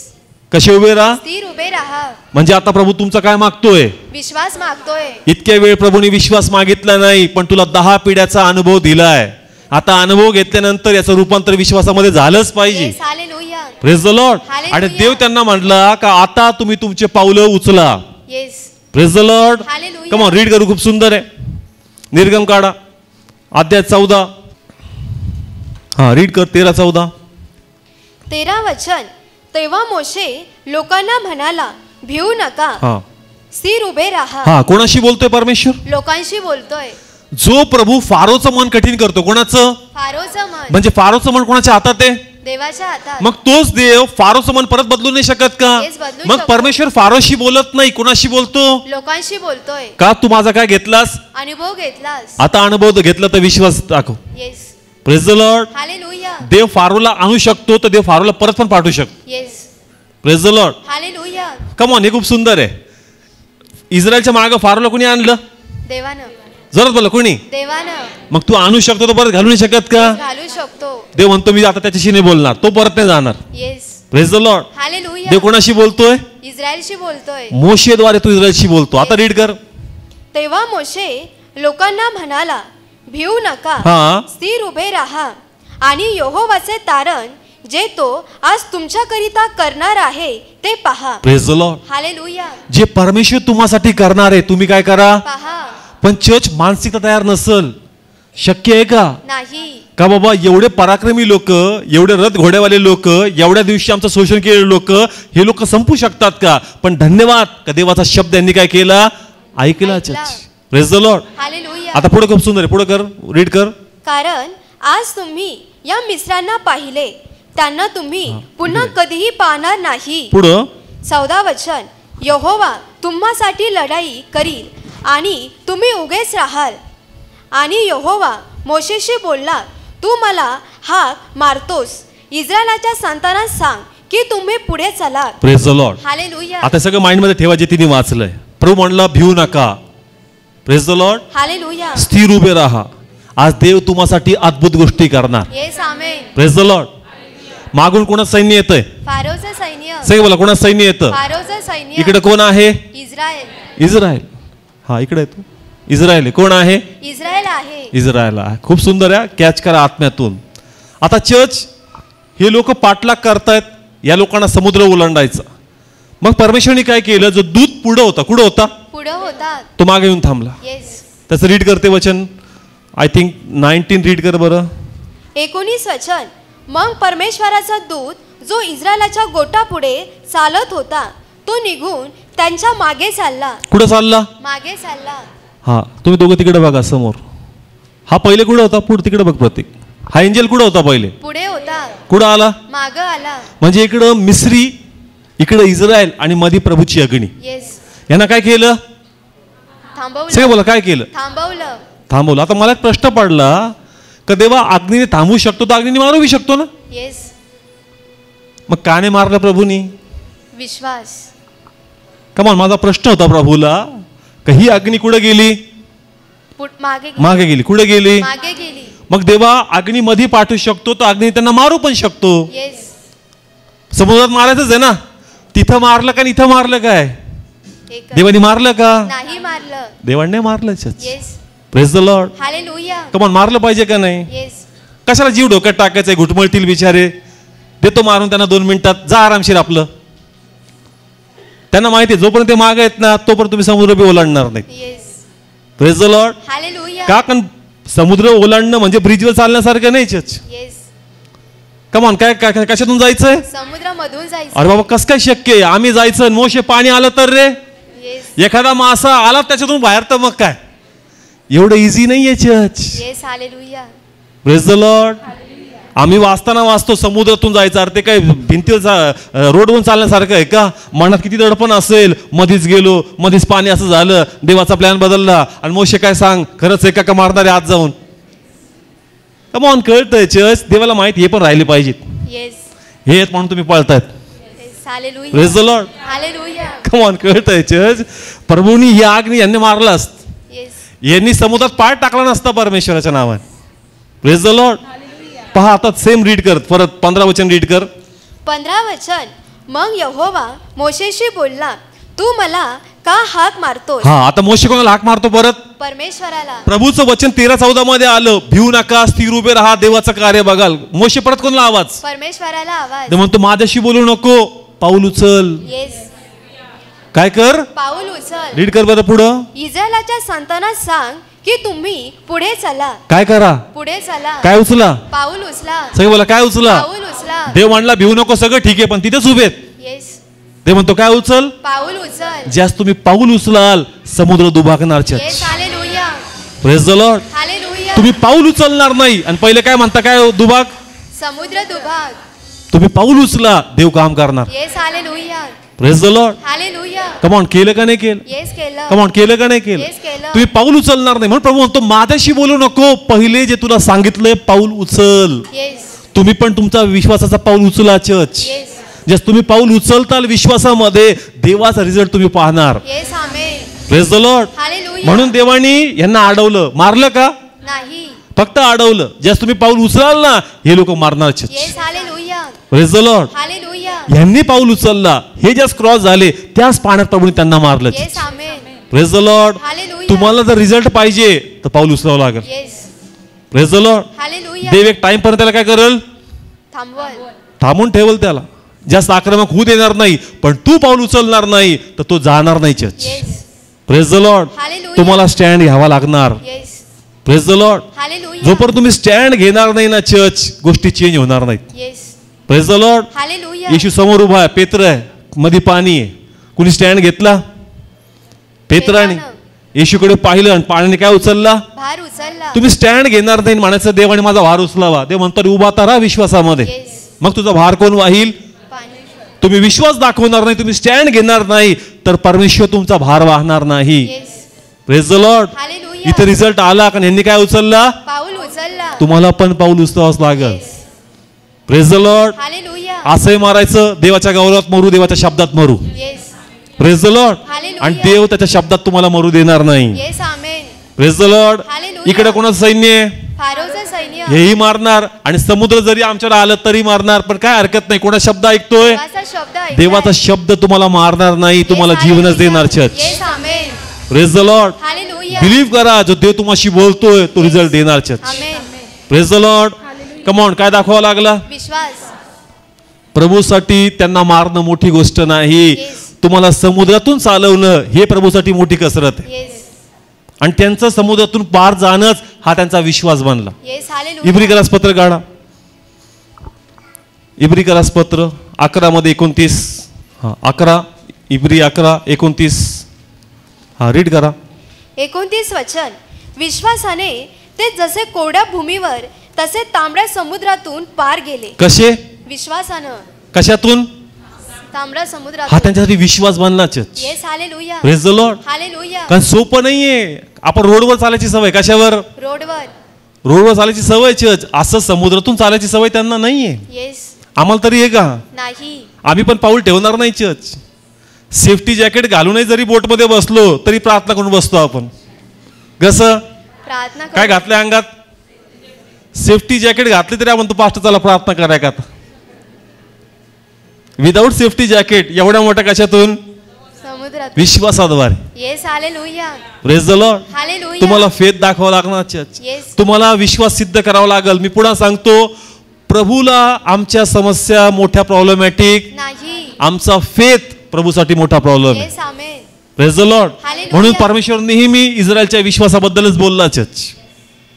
कसे उभे राहा?
स्थिर उभे राहा.
म्हणजे आता प्रभू तुमचा काय मागतोय?
विश्वास मागतोय.
इतक्या वेळ प्रभूने विश्वास मागितला नाही, पण तुला 10 पिढ्याचा अनुभव दिलाय. आता अनुभव घेतल्यानंतर याचं रूपांतर विश्वासामध्ये झालंच पाहिजे.
Yes hallelujah.
Praise the Lord.
Hallelujah.
आणि देव त्यांना म्हटला का आता तुम्ही तुमचे पावलं उचला.
Yes.
Praise the Lord.
Hallelujah.
Come on, read करू. खूप सुंदर आहे. निर्गम काढा अध्याय 14. हा रीड कर. 13-14.
13 वचन. तेव्हा मोशे लोकांना म्हणाला, भिवू नका,
हा
स्थिर उभे राहा.
हा कोणाशी बोलतोय परमेश्वर?
लोकांशी बोलतोय.
जो प्रभू फारोचं मन कठीण करतो. कोणाचं?
फारोचं मन.
म्हणजे फारोचं मन कोणाच्या हातात आहे?
देवाच्या हातात.
मग तोच देव फारोचं मन परत बदलू नाही शकत का?
Yes, बदलू
मग
शकतो.
परमेश्वर फारोशी बोलत नाही, कोणाशी बोलतो?
लोकांशी बोलतोय.
का तू माझा काय घेतलास?
अनुभव घेतलास.
आता अनुभव घेतला तर विश्वास दाखव.
Yes.
Praise the Lord.
Hallelujah.
देव फारोला आणू शकतो तर देव फारोला परत पण पाठवू शकतो.
Yes.
Praise the Lord.
Hallelujah.
Come on, हे खूप सुंदर आहे. इस्रायलच्या मागे फारोला कोणी आणलं?
देवानं.
जरूर बोला कोणी.
देवानं.
मग तू आणू शकतो तो परत घालू नाही शकत का?
घालू शकतो.
देव म्हणतो मी आता त्याच्याशी नाही बोलणार, तो परत नाही जाणार.
Yes.
Praise the Lord.
Hallelujah.
देव कोणाशी बोलतोय?
इस्रायलशी बोलतोय.
मोशेद्वारे तू इस्रायलशी बोलतो. आता रीड कर.
तेव्हा मोशे लोकांना म्हणाला, भिवू नका,
हा.
स्थिर उभे राहा आणि यहोवाचे तारण जे तो आज तुमच्याकरिता करणार आहे ते पहा.
Praise the Lord.
हालेलुया.
जे परमेश्वर तुम्हासाठी करणार आहे तुम्ही काय करा.
पहा.
पण चर्च मानसिकता तयार नसल, शक्य आहे का?
नाही.
का बाबा एवढे पराक्रमी लोक, एवढे रथ घोड्यावाले लोक, एवढ्या दिवशी आमचं शोषण केलेले लोक, हे लोक संपू शकतात का? पण धन्यवाद का देवाचा शब्द यांनी काय केला, ऐकला. Church praise the Lord.
Hallelujah.
आता पुढे खूप सुंदर आहे, पुढे कर, रीड कर.
कारण आज तुम्ही या मिस्रांना पाहिले, त्यांना तुम्ही पुन्हा कधीही पाहणार नाही.
पुढं
14 वचन. यहोवा तुम्हासाठी लढाई करील आणि तुम्ही उभेच राहाल. आणि यहोवा मोशेशी बोलला, तू मला हाक मारतोस, इस्रायलाच्या संतांना सांग की तुम्ही पुढे चला.
Praise the Lord.
हालेलुया.
आता सगळं माइंड मध्ये ठेवा जे तिने वाचलंय. प्रभू म्हणला भिवू नका. Praise the Lord.
हालेलुया.
स्थिर उभे राहा. आज देव तुम्हासाठी अद्भुत गोष्टी करणार.
Yes amen.
Praise the Lord. मागून कोणाचं सैन्य येतंय?
फारोचं सैन्य.
सगळे बोला कोणाचं सैन्य येतं?
फारोचं सैन्य.
इकडे कोण आहे?
इस्रायल.
इस्रायल. हा इकडे येतो इस्रायल. कोण आहे?
इस्रायल आहे.
इस्रायल आहे. खूप सुंदर आहे. कॅच करा आत्म्यातून. आता चर्च हे लोक पाठलाग करतायत, या लोकांना समुद्र ओलांडायचा. मग परमेश्वरने काय केलं, जो दूत पुढं होता, कुठं होता?
पुढं होता.
तो मागे येऊन थांबला.
येस.
त्याचं रीड करते वचन, आय थिंक 19 रीड कर बरं.
19 वचन. मग परमेश्वराचा दूत जो इस्रायलाच्या गोटा पुढे चालत होता, तो निघून त्यांच्या मागे चालला.
कुठं चालला?
मागे चालला.
हा तुम्ही दोघं तिकडे बघा समोर. हा पहिले कुठं होता? पुढे तिकडे बघ प्रतीक. हा एंजल कुठं होता पहिले?
पुढे होता.
कुठं आला?
माग आला.
म्हणजे इकडं मिस्री, इकडं इस्रायल आणि मध्ये प्रभूची अग्नी.
येस.
यांना काय केलं? सगळे
थांबवलं.
बोला काय केलं?
थांबवलं.
थांबवलं. आता मला एक प्रश्न पडला का देवा अग्नीने थांबवू शकतो तर अग्नीने मारू शकतो ना?
येस.
मग का नाही मारलं प्रभूनी?
विश्वास.
कमान माझा प्रश्न होता प्रभूला का ही अग्नी कुठे गेली?
मागे गेली.
मागे गेली. कुठे गेली?
मागे गेली.
मग देवा अग्नी मध्ये पाठवू शकतो तर अग्नी त्यांना मारू पण शकतो.
येस.
समुद्रात मारायचंच आहे ना. तिथं मारलं का इथं मारलं काय?
एकच.
देवानी मारलं का?
नाही मारलं.
देवाने मारलं.
Yes.
Praise the Lord.
Hallelujah.
कमान मारलं पाहिजे का नाही?
येस.
कशाला जीव डोक्यात टाकायचंय? घुटमळतील बिचारे. देतो मारून त्यांना 2 मिनिटात, जा आरामशीर आपलं. त्यांना माहिती आहे जोपर्यंत ते माग आहेत ना तोपर्यंत तुम्ही समुद्र बी ओलांडणार नाही.
Yes.
Praise the Lord.
Hallelujah.
का? कारण समुद्र ओलांडणं म्हणजे ब्रिजवर चालण्यासारखं नाही. Church
yes.
कमान काय काय कशातून जायचंय?
समुद्रामधून जायचं.
अरे बाबा कसं काय शक्य आहे? आम्ही जायचं, मोशे पाणी आलं तर रे,
येस.
एखादा मासा आला त्याच्यातून बाहेर तर मग काय? एवढं इझी नाहीये church.
Yes. Hallelujah.
Praise the Lord. आम्ही वाचताना वाचतो समुद्रातून जायचं. अरे ते काय भिंतीवर रोडवरून चालण्यासारखं आहे का? मनात किती दडपण असेल. मध्येच गेलो, मध्येच पाणी असं झालं, देवाचा प्लॅन बदलला आणि मोशे काय सांग खरंच एका का मारणारे आज जाऊन. कमॉन कळतंय चर्च. देवाला माहिती हे पण राहिले पाहिजेत.
येस.
हे आहेत म्हणून तुम्ही पळतायत.
Yes. Hallelujah.
Praise the Lord.
Hallelujah.
Come on कळतंय चर्च. प्रभूंनी ही आग्नी यांनी मारला असत.
येस.
यांनी समुद्रात पाय टाकला नसता परमेश्वराच्या नावाने. Praise the Lord. पहा आता सेम रीड कर परत 15 वचन रीड कर.
15 वचन. मग यहोवा मोशेशी बोलला, तू मला का हाक मारतोस?
हा आता मोशे कोणाला हाक मारतो परत?
परमेश्वराला.
प्रभूचं वचन 13-14 मध्ये आलं, भिवू नका, स्थिर उभे राहा, देवाचं कार्य बघाल. मोशे परत कोणाला आवाज?
परमेश्वराला आवाज.
ते म्हणतो माझ्याशी बोलू नको, पाऊल उचल.
येस.
काय कर?
पाऊल उचल.
रीड कर बरं पुढं.
इस्रायलाच्या संतांना सांग की तुम्ही पुढे चला.
काय करा?
पुढे चला.
काय उचला?
पाऊल उचला.
सगळे बोला काय उचला?
पाऊल उचला.
देव म्हणला भिवू नको, सगळं ठीक आहे, पण तिथेच उभेत.
येस.
ते म्हणतो काय उचल?
पाऊल उचल.
ज्यास तुम्ही पाऊल उचलाल समुद्र दुभागणार.
Yes. Hallelujah.
Praise the Lord.
Hallelujah.
तुम्ही पाऊल उचलणार नाही आणि पहिले काय म्हणता? काय दुभाग?
समुद्र दुभाग.
तुम्ही पाऊल उचला, देव काम करणार.
Yes. Hallelujah.
Praise the Lord.
Hallelujah.
Come on केलं का नाही केलं?
येस केलं.
कमॉन केलं का नाही केलं?
येस केलं.
तुम्ही पाऊल उचलणार नाही म्हणून प्रभू म्हणतो माझ्याशी बोलू नको, पहिले जे तुला सांगितलंय पाऊल उचल.
येस.
तुम्ही पण तुमचा विश्वासाचा पाऊल उचला चर्च.
येस.
जस तुम्ही पाऊल उचलताल विश्वासामध्ये देवाचा रिझल्ट तुम्ही पाहणार.
Yes. Amen.
Praise the Lord.
Hallelujah.
म्हणून देवानी यांना अडवलं. मारलं का?
नाही.
फक्त अडवलं. जस तुम्ही पाऊल उचलाल ना हे लोक मारणार.
Yes. Hallelujah.
Praise the Lord.
Hallelujah.
यांनी पाऊल उचलला, हे ज्यास क्रॉस झाले त्याच पाण्यात प्रभूने त्यांना मारलं.
Yes. Amen.
Praise the Lord.
Hallelujah.
तुम्हाला जर रिझल्ट पाहिजे तर पाऊल उचलावं लागेल.
Yes.
Praise the Lord.
Hallelujah.
देव एक टाइम पर्यंत त्याला काय करेल?
थांबवल.
थांबून ठेवल त्याला, जास्त आक्रमक होऊ देणार नाही. पण तू पाऊल उचलणार नाही तर तो जाणार नाही church.
Yes.
Praise the Lord.
Hallelujah.
तुम्हाला स्टँड घ्यावा लागणार.
Yes.
Praise the Lord.
Hallelujah.
जोपर्यंत तुम्ही स्टँड घेणार नाही ना चर्च, गोष्टी चेंज होणार नाहीत.
Yes.
Praise the Lord.
Hallelujah.
Yeshu समोर उभा आहे, पेत्र आहे, मध्ये पाणी आहे. कुणी स्टँड घेतला? पेत्राने येशूकडे पाहिलं आणि पाण्याने काय उचलला?
भार उचलला.
तुम्ही स्टँड घेणार नाही, म्हणायचं देवाने माझा भार उचलावा. देव म्हणतो उभा तर राहा विश्वासामध्ये.
येस.
मग तुझा भार कोण वाहील?
पाणी.
तुम्ही विश्वास दाखवणार नाही, तुम्ही स्टँड घेणार नाही तर परमेश्वर तुमचा भार वाहणार नाही.
Yes.
Praise the Lord.
Hallelujah.
इथे रिझल्ट आला कारण यांनी काय उचलला?
पाऊल उचलला.
तुम्हाला पण पाऊल उचलावंच लागेल.
Yes.
Praise the Lord.
Hallelujah.
असंही मारायचं, देवाच्या गौरवात मरू, देवाच्या शब्दात मरू.
Yes.
Praise the Lord.
Hallelujah.
आणि देव त्याच्या शब्दात तुम्हाला मरू देणार नाही.
Yes. Amen.
Praise the Lord.
Hallelujah.
इकडे कोणाचं सैन्य आहे?
फारोचं सैन्य.
हेही मारणार आणि समुद्र जरी आमच्यावर आलं तरी मारणार, पण काय हरकत नाही. कोणा शब्द ऐकतोय?
देवाचा शब्द ऐकलाय.
देवाचा शब्द तुम्हाला मारणार नाही, तुम्हाला
येस.
जीवनच
हालेलुया.
देणार church.
Yes. Amen.
Praise the Lord.
Hallelujah.
Believe करा, जो देव तुम्हाशी बोलतोय तो रिझल्ट देणार church.
Amen.
Praise the Lord. Come on, काय दाखवावं लागला?
विश्वास.
प्रभूसाठी त्यांना मारणं मोठी गोष्ट नाही.
येस.
तुम्हाला समुद्रातून चालवणं हे प्रभूसाठी मोठी कसरत आहे.
येस.
आणि त्यांचं समुद्रातून पार जाणंच हा त्यांचा विश्वास बनला.
येस. हालेलुया.
इब्री पत्र काढा. इब्री पत्र 11:29. हा 11 इब्री 11:29. हा रीड करा.
29 वचन. विश्वासाने ते जसे कोरड्या भूमीवर तसे तांबड्या समुद्रातून पार गेले.
कसे?
विश्वासानं.
कशातून?
तांबड्या
हा
समुद्रातून.
त्यांच्यासाठी विश्वास बनला church.
Yes. Hallelujah.
Praise the Lord.
Hallelujah.
कारण सोपं नाहीये. आपण रोडवर चालायची सवय, कशावर?
रोडवर.
रोडवर चालायची सवय चर्च. असं समुद्रातून चालायची सवय त्यांना नाहीये.
येस.
आम्हाला तरी आहे का?
नाही.
आम्ही पण पाऊल ठेवणार नाही चर्च. सेफ्टी जॅकेट घालूनही जरी बोटमध्ये बसलो तरी प्रार्थना करून बसतो आपण. कसं?
प्रार्थना
काय
करू.
घातलंय अंगात? सेफ्टी जॅकेट घातली तरी आपण तो पास्टर चला प्रार्थना कराय का? विदाऊट सेफ्टी जॅकेट एवढ्या मोठ्या कशातून?
समुद्रात.
विश्वासाद्वारे.
Yes. Hallelujah.
Praise the Lord.
Hallelujah.
तुम्हाला फेथ दाखवावं लागणार चर्च.
येस.
तुम्हाला विश्वास सिद्ध करावा लागेल. मी पुन्हा सांगतो, प्रभूला आमच्या समस्या मोठ्या प्रॉब्लेमॅटिक,
नाही.
आमचा फेथ प्रभूसाठी मोठा प्रॉब्लेम आहे.
Yes. Amen.
Praise the Lord.
Hallelujah.
म्हणून परमेश्वर नेहमी इस्रायलच्या विश्वासाबद्दलच बोलला church.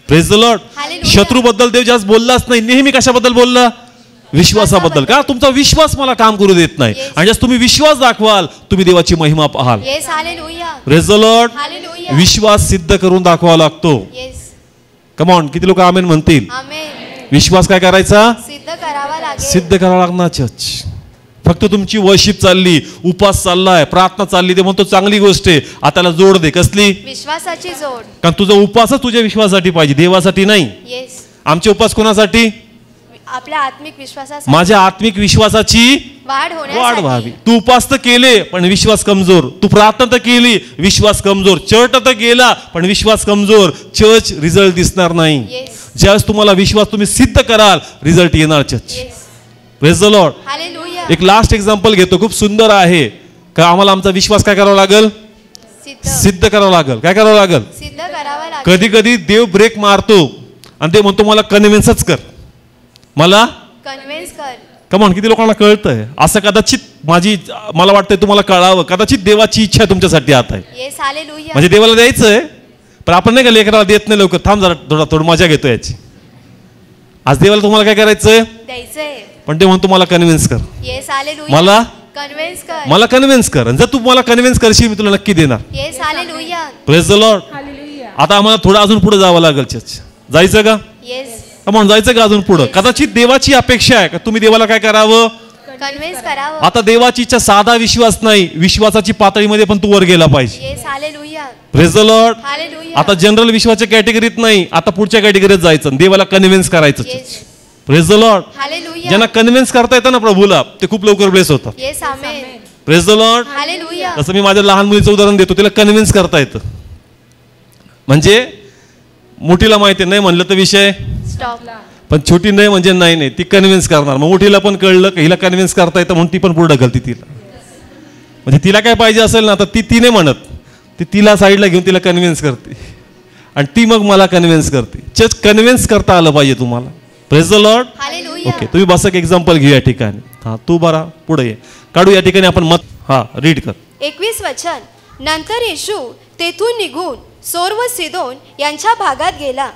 Praise the Lord.
Hallelujah.
शत्रूबद्दल देव जास्त बोललाच नाही, नेहमी कशाबद्दल बोलला? विश्वासाबद्दल. का? तुमचा विश्वास मला काम करू देत नाही.
Yes.
आणि जास्त तुम्ही विश्वास दाखवाल तुम्ही देवाची महिमा पाहाल.
Yes. Hallelujah.
Praise the Lord.
Hallelujah.
विश्वास सिद्ध करून दाखवावा लागतो.
येस.
कम ऑन, किती लोक आमेन म्हणतील?
आमेन.
विश्वास काय करायचा?
सिद्ध करावा लागेल.
सिद्ध करावा लागणार चर्च. फक्त तुमची वर्शिप चालली, उपास चाललाय, प्रार्थना चालली, ते म्हणतो चांगली गोष्ट आहे, आताला जोड दे. कसली?
विश्वासाची जोड.
कारण तुझा उपासच तुझ्या विश्वासासाठी पाहिजे, देवासाठी नाही.
येस.
आमचे उपास कोणासाठी?
आपल्या आत्मिक विश्वासासाठी.
माझ्या आत्मिक विश्वासाची
वाढ
वाढ
होण्यासाठी.
व्हावी. तू उपास तर केले पण विश्वास कमजोर. तू प्रार्थना तर केली, विश्वास कमजोर. चर्च तर गेला पण विश्वास कमजोर. चर्च रिझल्ट दिसणार नाही.
येस.
ज्यावेळेस तुम्हाला विश्वास तुम्ही सिद्ध कराल रिझल्ट येणार church.
Yes.
Praise the Lord.
Hallelujah.
एक लास्ट एक्झाम्पल घेतो, खूप सुंदर आहे. का आम्हाला आमचा विश्वास काय करावा लागेल?
सिद्ध.
सिद्ध करावा लागेल. काय करावं लागेल?
सिद्ध करावा लागेल.
कधी कधी देव ब्रेक मारतो आणि ते म्हणतो मला कन्व्हिन्सच कर, मला
कन्व्हिन्स कर.
कमॉन. किती लोकांना कळतंय? असं कदाचित मला वाटतंय तुम्हाला कळावं. कदाचित देवाची इच्छा आहे तुमच्यासाठी आता आहे.
येस. हालेलुया.
म्हणजे देवाला द्यायचंय पण आपण नाही का लेकराला देत नाही लवकर. थांब जरा थोडं मजा घेतो याची. आज देवाला तुम्हाला काय करायचंय?
द्यायचंय.
पण ते म्हणतो मला कन्व्हिन्स कर,
येस. हालेलुया.
मला
कन्व्हिन्स कर.
मला कन्व्हिन्स कर. आणि जर तू मला कन्व्हिन्स करशील मी तुला नक्की देणार.
Yes. Hallelujah.
Praise the Lord.
Hallelujah.
आता आम्हाला थोडं अजून पुढे जावं लागेल चर्च. जायचं का?
येस.
कमॉन, जायचं का अजून पुढं? कदाचित देवाची अपेक्षा आहे का तुम्ही देवाला काय करावं?
कन्व्हिन्स करावं.
आता देवाची इच्छा साधा विश्वास नाही, विश्वासाची पातळीमध्ये पण तू वर गेला पाहिजे.
Yes. Hallelujah.
Praise the Lord.
Hallelujah.
आता जनरल विश्वाच्या कॅटेगरीत नाही, आता पुढच्या कॅटेगरीत जायचं, देवाला कन्व्हिन्स करायचं.
Yes.
Praise the Lord.
Hallelujah.
ज्यांना कन्व्हिन्स करता येतं ना प्रभूला ते खूप लवकर ब्लेस होतात.
Yes. Amen.
Praise the Lord.
Hallelujah.
जसं मी माझ्या लहान मुलीचं उदाहरण देतो, तिला कन्व्हिन्स करता येतं. म्हणजे मोठीला माहिती नाही म्हणलं तर विषय,
स्टॉप.
पण छोटी नाही म्हणजे नाही, ती कन्व्हिन्स करणार. मग मोठीला पण कळलं की हिला कन्व्हिन्स करता येतं म्हणून ती पण पुढे ढकलती तिला. म्हणजे तिला काय पाहिजे असेल ना तर ती नाही म्हणत, ती तिला साईडला घेऊन तिला कन्व्हिन्स करते आणि ती मग मला कन्व्हिन्स करते. चर्च कन्व्हिन्स करता आलं पाहिजे तुम्हाला. Praise the Lord.
Hallelujah.
Okay, तुम्ही बस एक एक्झाम्पल घेऊ या ठिकाणी. हा, तू बरा पुढे ये. काढू या ठिकाणी आपण मत. हा, रीड कर.
21 वचन. नंतर येशू तेथून निघून सोर व सिदोन यांच्या भागात गेला.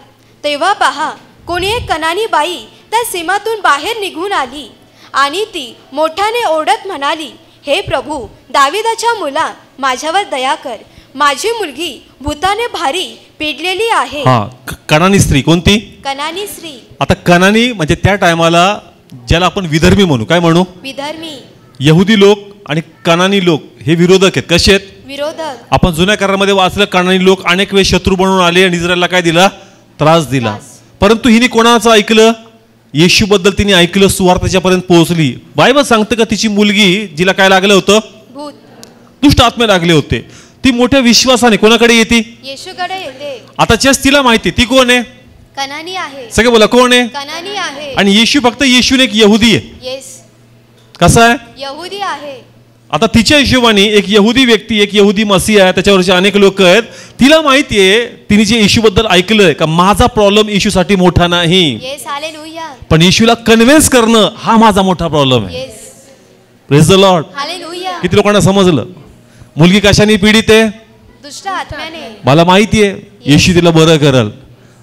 तेव्हा पहा, कोणी एक कनानी बाई त्या सीमातून बाहेर निघून आली आणि ती मोठ्याने ओरडत म्हणाली, हे प्रभू, दाविदाच्या मुला, माझ्यावर दया कर. माझी मुलगी भूताने भारी पिडलेली आहे.
हा, कनानी स्त्री कोणती?
कनानी स्त्री.
आता कनानी म्हणजे त्या टायमाला ज्याला आपण विधर्मी म्हणू, काय म्हणू?
विधर्मी.
यहुदी लोक आणि कनानी लोक हे विरोधक आहेत. कसे आहेत?
विरोधक.
आपण जुन्या करारामध्ये वाचलं, कनानी लोक अनेक वेळ शत्रू बनून आले आणि इस्रायलला काय दिला? त्रास दिला. परंतु हिने कोणाचं ऐकलं? येशू बद्दल तिने ऐकलं, सुवार्ताच्यापर्यंत पोहोचली. बायबल सांगते का तिची मुलगी, जिला काय लागलं होतं?
भूत.
दुष्ट आत्मे लागले होते. ती मोठ्या विश्वासाने कोणाकडे येते?
येशूकडे येते.
आता चेस तिला माहिती ती कोण आहे?
कनानी आहे.
सगळे बोला, कोण आहे?
कनानी आहे.
आणि येशू फक्त येशूने एक यहुदी आहे.
येस.
कसा आहे?
यहुदी आहे.
आता तिच्या हिशोबाने एक यहुदी व्यक्ती, एक यहुदी मसीह आहे, त्याच्यावरचे अनेक लोक आहेत. तिला माहिती आहे, तिने जे येशूबद्दल ऐकलंय का माझा प्रॉब्लेम येशूसाठी मोठा नाही,
येस. हालेलुया.
पण येशूला कन्व्हिन्स करणं हा माझा मोठा प्रॉब्लेम आहे.
Yes.
Praise the Lord.
Hallelujah.
किती लोकांना समजलं? मुलगी कशाने पीडित आहे?
दुष्ट आत्म्याने.
मला माहिती आहे येशू तिला बरं करल.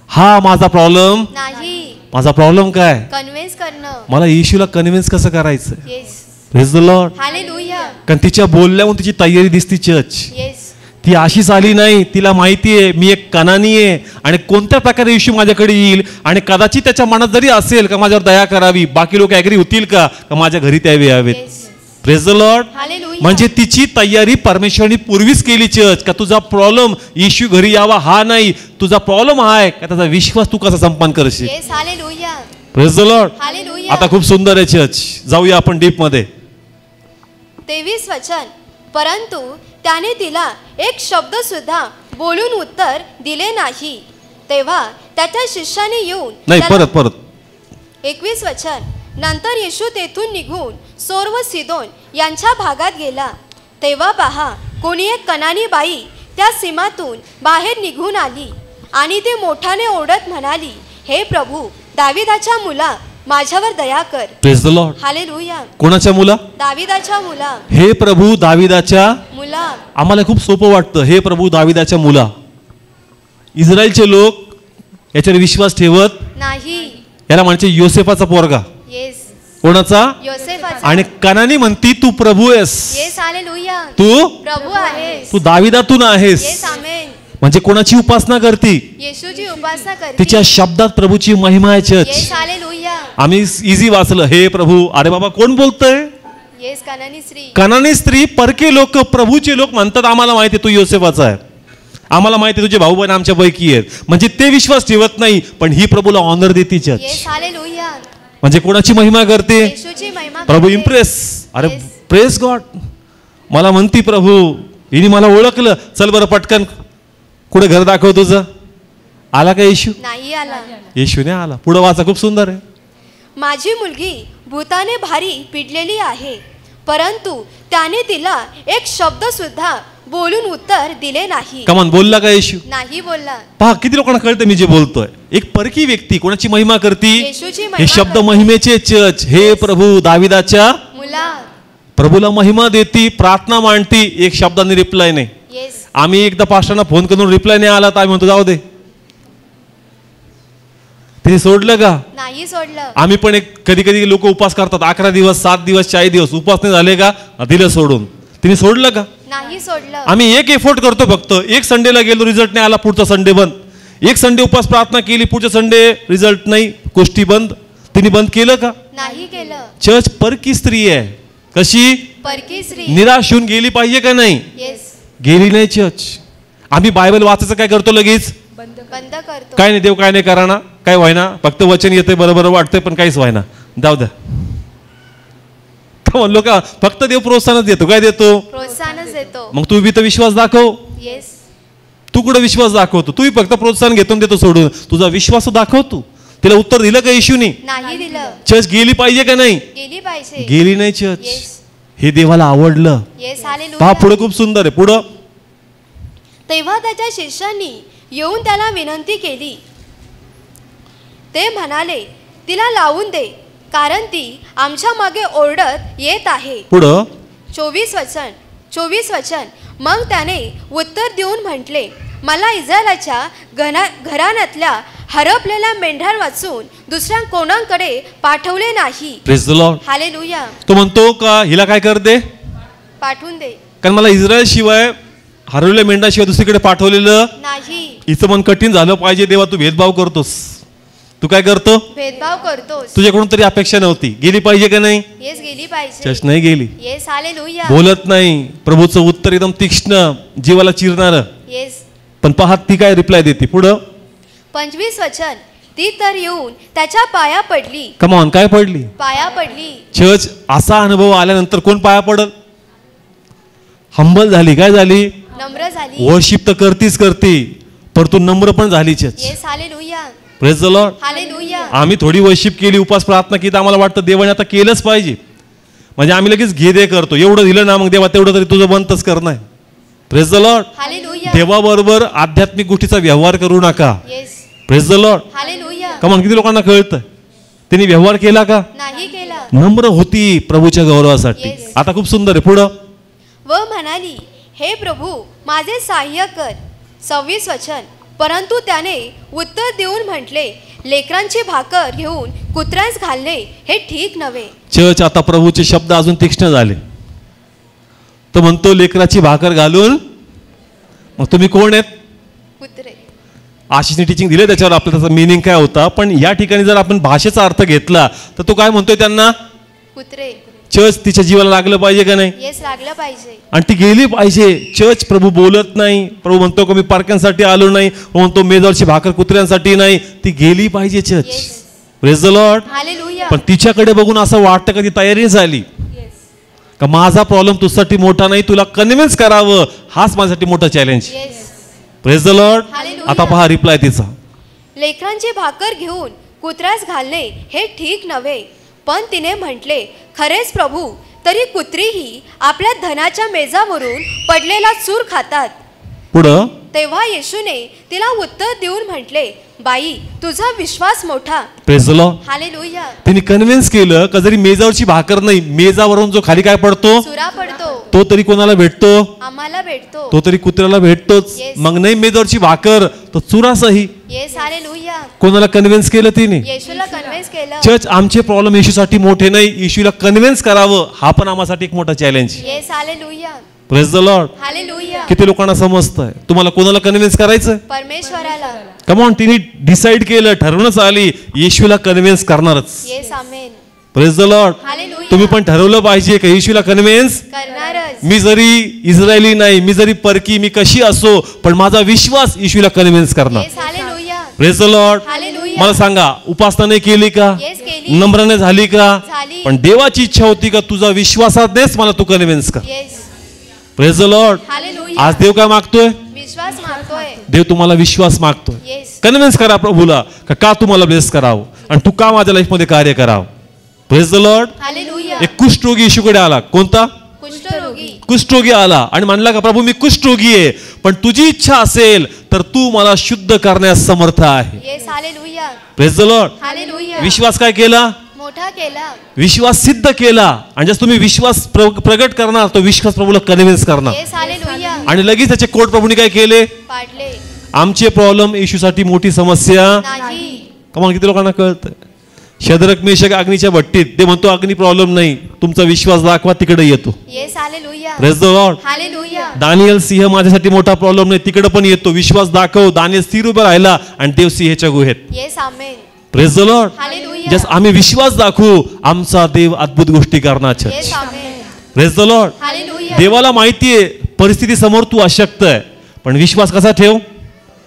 हा माझा प्रॉब्लेम
नाही.
माझा प्रॉब्लेम काय?
कन्व्हिन्स करणं.
मला येशूला कन्व्हिन्स कसं करायचं?
Yes.
Praise the Lord.
Hallelujah.
कारण तिच्या बोलल्यावर तिची तयारी दिसती. Church
yes.
ती अशीच आली नाही. तिला माहिती आहे मी एक कनानी आहे आणि कोणत्या प्रकारे येशू माझ्याकडे येईल आणि कदाचित त्याच्या मनात जरी असेल का माझ्यावर दया करावी, बाकी लोक ऍग्री होतील का माझ्या घरी त्यावे यावेत.
Yes.
Praise the Lord.
Hallelujah.
म्हणजे तिची तयारी परमेश्वराने पूर्वीच केली. चर्च का तुझा प्रॉब्लेम येशू घरी यावा हा नाही, तुझा प्रॉब्लेम हा आहे का त्याचा विश्वास तू कसा संपादन करशील.
Yes. Hallelujah.
Praise the Lord.
Hallelujah.
आता खूप सुंदर आहे चर्च. जाऊया आपण डीप मध्ये.
23 वचन. परंतु त्याने तिला एक शब्द सुद्धा बोलून उत्तर दिले नाही. तेव्हा त्याच्या शिष्याने येऊन
नाही,
त्याला-
परत
21 वचन. नंतर येशू तेथून निघून सोर व सिदोन यांच्या भागात गेला. तेव्हा पहा, कोणी एक कनानी बाई त्या सीमातून बाहेर निघून आली आणि ती मोठ्याने ओरडत म्हणाली, हे प्रभू, दाविदाच्या मुला, माझ्यावर दया कर.
Praise the Lord.
हालेलुया.
कोणाच्या मुला?
दाविदाच्या मुला.
हे प्रभू दाविदाच्या
मुला.
आम्हाला खूप सोपं वाटतं, हे प्रभू दाविदाच्या मुला. इस्रायलचे लोक याच्यावर विश्वास ठेवत
नाही.
याला म्हणजे योसेफाचा पोरगा.
येस.
कोणाचा?
योसेफाचा.
आणि कनानी म्हणती तू प्रभू आहेस,
येस. हालेलुया.
तू
प्रभू आहेस.
तू दाविदातून आहेस.
येस. आमेन.
म्हणजे कोणाची उपासना करती?
येशूची उपासना करते.
तिच्या शब्दात प्रभूची महिमा आहे. Church
yes. हालेलुया.
आम्ही इझी वाचलं, हे प्रभू. अरे बाबा, कोण बोलतोय?
येस. कनानी स्त्री.
कनानी स्त्री. परके लोक, प्रभूचे लोक म्हणतात आम्हाला माहिती तू योसेफाचा आहे, आम्हाला माहिती तुझे भाऊ बहीण आमच्या पैकी आहेत. म्हणजे ते विश्वास ठेवत नाही, पण ही प्रभूला ऑनर देते. Church
yes. हालेलुया.
म्हणजे कोणाची महिमा करते?
येशूची महिमा
प्रभू
करते.
इम्प्रेस. अरे
Yes.
Press God. मला म्हणती प्रभू, हिने मला ओळखलं, चल बरं पटकन कुठे घर दाखव तुझं. आला का येशू?
नाही आला.
येशूने आला. पुढं वाचा, खूप सुंदर आहे.
माझी मुलगी भूताने भारी पिडलेली आहे. परंतु त्याने तिला एक शब्द सुद्धा बोलून उत्तर दिले नाही.
कमान, बोलला का येशू?
नाही बोलला.
पहा किती लोकांना कळतं मी जे बोलतोय. एक परकी व्यक्ती कोणाची महिमा करती?
येशूची महिमा
हे शब्द
करते.
महिमेचे. चर्च हे प्रभू दाविदाच्या
मुला.
प्रभूला महिमा देती, प्रार्थना मांडती, एक शब्दाने रिप्लाय नाही.
येस.
आम्ही एकदा पास्टरांना फोन करून रिप्लाय नाही आला तर आम्ही म्हणतो जाऊ दे. तिने सोडलं का?
नाही सोडलं.
आम्ही पण एक कधी कधी लोक उपास करतात, 11 दिवस, 7 दिवस, 40 दिवस उपास नाही झाले का दिलं सोडून. तिने सोडलं का?
नाही सोडलं.
आम्ही एक एफोर्ट करतो फक्त. एक संडेला गेलो, रिझल्ट नाही आला, पुढचा संडे बंद. एक संडे उपास प्रार्थना केली, पुढच्या संडे रिझल्ट नाही, गोष्टी बंद. तिने बंद केलं का?
नाही केलं.
चर्च परकी स्त्री आहे. कशी?
परकी स्त्री.
निराश होऊन गेली पाहिजे का नाही?
येस.
गेली नाही. चर्च आम्ही बायबल वाचायचं काय करतो लगेच?
बंद करतो.
काय नाही, देव काय नाही कराना, काय व्हायना, फक्त वचन येते बरोबर वाटतंय पण काहीच व्हायना, जाऊ द्या. म्हणलो का फक्त देव प्रोत्साहनच देतो. काय देतो?
प्रोत्साहनच देतो.
मग तू बी तर विश्वास दाखव.
येस.
तू कुठं विश्वास दाखवतो? तू फक्त प्रोत्साहन घेतो देतो सोडून. तुझा विश्वास दाखव. तू तिला उत्तर दिलं का येशूनी?
नाही दिलं.
चर्च गेली पाहिजे का नाही?
गेली पाहिजे.
गेली नाही चर्च.
येस.
हे देवाला आवडलं.
येस.
पहा
हालेलुया.
पुढे खूप सुंदर आहे. पुढं
तेव्हा त्याच्या शिष्यांनी येऊन त्याला विनंती केली. ते म्हणाले, तिला लावून दे, कारण ती आमच्या मागे ओरडत येत आहे.
पुढं
24 वचन. मग त्याने उत्तर देऊन म्हटले, मला इस्रायलाच्या घराण्यातल्या हरपलेल्या मेंढ्यार वाचून दुसऱ्या कोणाकडे पाठवले नाही.
Praise the Lord.
हालेलुया.
तो म्हणतो का हिला काय कर दे,
पाठवून दे,
कारण मला इस्रायल शिवाय हरवलेल्या मेंढ्याशिवाय दुसरीकडे पाठवलेलं
नाही.
हिचं मन कठीण झालं पाहिजे. देवा तू भेदभाव करतोस, तू काय करतो,
भेदभाव करतोस.
तुझ्याकडून तरी अपेक्षा नव्हती. गेली पाहिजे का नाही?
येस, गेली पाहिजे.
चर्च नाही गेली,
येस. हालेलुया.
बोलत नाही. प्रभूचं उत्तर एकदम तीक्ष्ण, जीवाला चिरणार.
येस.
पण पहा ती काय रिप्लाय देते. पुढं
25 वचन. ती तर येऊन त्याच्या पाया पडली.
कमॉन, काय पडली?
पाया पडली.
चर्च असा अनुभव आल्यानंतर कोण पाया पडल? हंबल झाली. काय झाली?
नम्र झाली.
वर्शिप तर करते, पण तू नम्र पण झाली. Church.
Yes. Hallelujah.
Praise the Lord.
Hallelujah.
आम्ही थोडी वर्शिप केली, उपास प्रार्थना केली, आम्हाला वाटतं देवाने आता केलंच पाहिजे, म्हणजे आम्ही लगेच घे दे करतो. एवढं दिलं ना, मग देवा तेवढं तरी तुझं बंदच करणं. Praise the Lord.
हालेलुया.
देवाबरोबर आध्यात्मिक गोष्टीचा व्यवहार करू नका.
Yes.
Praise the Lord.
Hallelujah.
कमान, किती लोकांना कळतं? त्यांनी व्यवहार केला का?
नाही केला.
नम्र होती प्रभूच्या गौरवासाठी.
Yes.
आता खूप सुंदर आहे. पुढं
व म्हणाली, हे प्रभू माझे सहाय्य कर. 26 वचन. परंतु त्याने उत्तर देऊन म्हटले, लेकरांची भाकर घेऊन कुत्र्यास घालणे हे ठीक नव्हे.
चर्च, आता प्रभूचे शब्द अजून तीक्ष्ण झाले. तो म्हणतो लेकराची भाकर घालून. मग तुम्ही कोण आहेत?
कुत्रे.
आशिषने टीचिंग दिले त्याच्यावर आपला त्याचा मिनिंग काय होता, पण या ठिकाणी जर आपण भाषेचा अर्थ घेतला तर तो काय म्हणतोय त्यांना?
कुत्रे.
चर्च, तिच्या जीवाला लागलं पाहिजे का नाही?
येस, लागलं पाहिजे.
आणि ती गेली पाहिजे. चर्च, प्रभू बोलत नाही. प्रभू म्हणतो का मी पारक्यांसाठी आलो नाही. म्हणतो मेजरची भाकर कुत्र्यांसाठी नाही. ती गेली पाहिजे. Church.
Yes.
Praise the Lord.
Hallelujah.
पण तिच्याकडे बघून असं वाटतं का ती तयारी झाली का माझा प्रॉब्लेम तुझ्यासाठी मोठा नाही, तुला कन्व्हिन्स करावं, हाच माझ्यासाठी मोठा challenge.
Yes.
Praise the Lord.
Hallelujah.
आता पहा रिप्लाय तिचा.
लेकरांची भाकर घेऊन कुत्र्यास घालणे हे ठीक नव्हे. पण तिने म्हटले, खरेच प्रभू, तरी कुत्रीही आपल्या धनाच्या मेजावरून पडलेला चूर खातात.
पुढं
तेव्हा येशूने तिला उत्तर देऊन म्हटले, बाई, तुझा विश्वास मोठा.
Praise the Lord.
हालेलुया.
तिने कन्व्हिन्स केलं का जरी मेजावरची भाकर नाही, मेजावरून जो खाली काय पडतो
चुरा पडतो,
तो तरी कोणाला भेटतो?
आम्हाला भेटतो.
तो तरी कुत्र्याला भेटतोच.
Yes.
मग नाही मेजावरची भाकर तर चुरासही.
येस. हालेलुया.
कोणाला कन्व्हिन्स केलं तिने?
येशूला कन्व्हिन्स केलं.
चर्च, आमचे प्रॉब्लेम येशूसाठी मोठे नाही, येशूला कन्व्हिन्स करावं हा पण आम्हासाठी एक मोठा challenge.
Yes. Hallelujah.
Praise the Lord.
Hallelujah.
किती लोकांना समजतंय? तुम्हाला कोणाला कन्व्हिन्स करायचं?
परमेश्वराला.
कमॉन, तिने डिसाईड केलं, ठरवूनच आली, येशूला कन्व्हिन्स करणारच.
Yes. Amen.
Praise the Lord.
Hallelujah.
तुम्ही पण ठरवलं पाहिजे का येशूला कन्व्हिन्स?
करणारच.
मी जरी इस्रायली नाही, मी जरी परकी, मी कशी असो, पण माझा विश्वास येशूला कन्व्हिन्स करणार.
Yes. Hallelujah.
Praise the Lord.
Hallelujah.
मला सांगा, उपासना नाही केली का?
येस, केली.
नम्राने झाली का?
झाली.
पण देवाची इच्छा होती का तुझा विश्वासानेच मला तू कन्व्हिन्स कर.
Yes.
Praise the Lord.
Hallelujah.
आज देव काय मागतोय?
विश्वास मागतोय.
देव तुम्हाला विश्वास मागतोय.
येस.
कन्व्हिन्स करा प्रभूला का तुम्हाला ब्लेस करावं आणि तू का माझ्या लाईफ मध्ये कार्य करावं. Praise the Lord.
हालेलुया.
एक कुष्ठरोगी येशूकडे आला. कोणता?
कुष्ठरोगी.
कुष्ठरोगी आला आणि म्हणला का प्रभू मी कुष्ठरोगी आहे, पण तुझी इच्छा असेल तर तू मला शुद्ध करण्यास समर्थ आहे.
Yes. Hallelujah.
Praise the Lord.
Hallelujah.
विश्वास काय केला?
मोठा केला.
विश्वास सिद्ध केला. आणि जसं तुम्ही विश्वास प्रगट करणार तो विश्वास प्रभूला कन्व्हिन्स करणार.
येस. हालेलुया.
आणि लगेच त्याचे कोट प्रभूने काय केले?
पाडले.
आमचे प्रॉब्लेम येशूसाठी मोठी समस्या
नाही.
कमाल, किती लोकांना कळतं? शद्रक मेशक अग्नीच्या भट्टीत ते म्हणतो अग्नी प्रॉब्लेम नाही, तुमचा विश्वास दाखवा, तिकडे येतो.
Yes. Hallelujah.
Praise the Lord.
Hallelujah.
Daniel सिंह माझ्यासाठी मोठा प्रॉब्लेम नाही, तिकडे पण येतो, विश्वास दाखव. दानियल स्थिर उभा राहिला आणि देव सिंहाच्या गुहेत.
Yes. Amen.
Praise the Lord.
Hallelujah.
जस आम्ही विश्वास दाखवू आमचा देव अद्भुत गोष्टी करणार.
Yes. Amen.
Praise the Lord.
Hallelujah.
देवाला माहितीये परिस्थिती समोर तू अशक्त आहे, पण विश्वास कसा ठेव?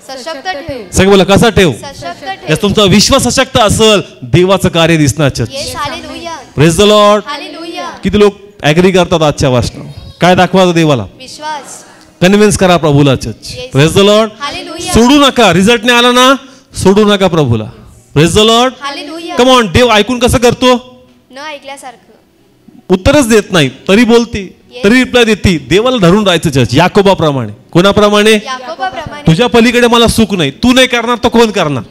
सशक्त ठेव.
सगळं बोला, कसा ठेव?
सशक्त
जस
ठेव.
तुमचा विश्वास अशक्त असेल देवाचं कार्य दिसणार.
Yes. Hallelujah.
Praise the Lord.
Hallelujah.
किती लोक ऍग्री करतात आजच्या वाचनात? काय दाखवायचं देवाला?
विश्वास.
कन्व्हिन्स करा प्रभूला. Church.
Yes.
Praise the Lord.
Hallelujah.
सोडू नका. रिझल्ट नाही आला ना, सोडू नका प्रभूला. Praise the Lord.
Hallelujah.
Come on. देव ऐकून कसं करतो?
न ऐकल्यासारखं.
उत्तरच देत नाही तरी बोलती, तरी रिप्लाय देती. देवाला धरून राहायचं. चर्च. याकोबाप्रमाणे. कोणाप्रमाणे?
याकोबाप्रमाणे.
तुझ्या पलीकडे मला सुख नाही, तू नाही करणार तर कोण करणार?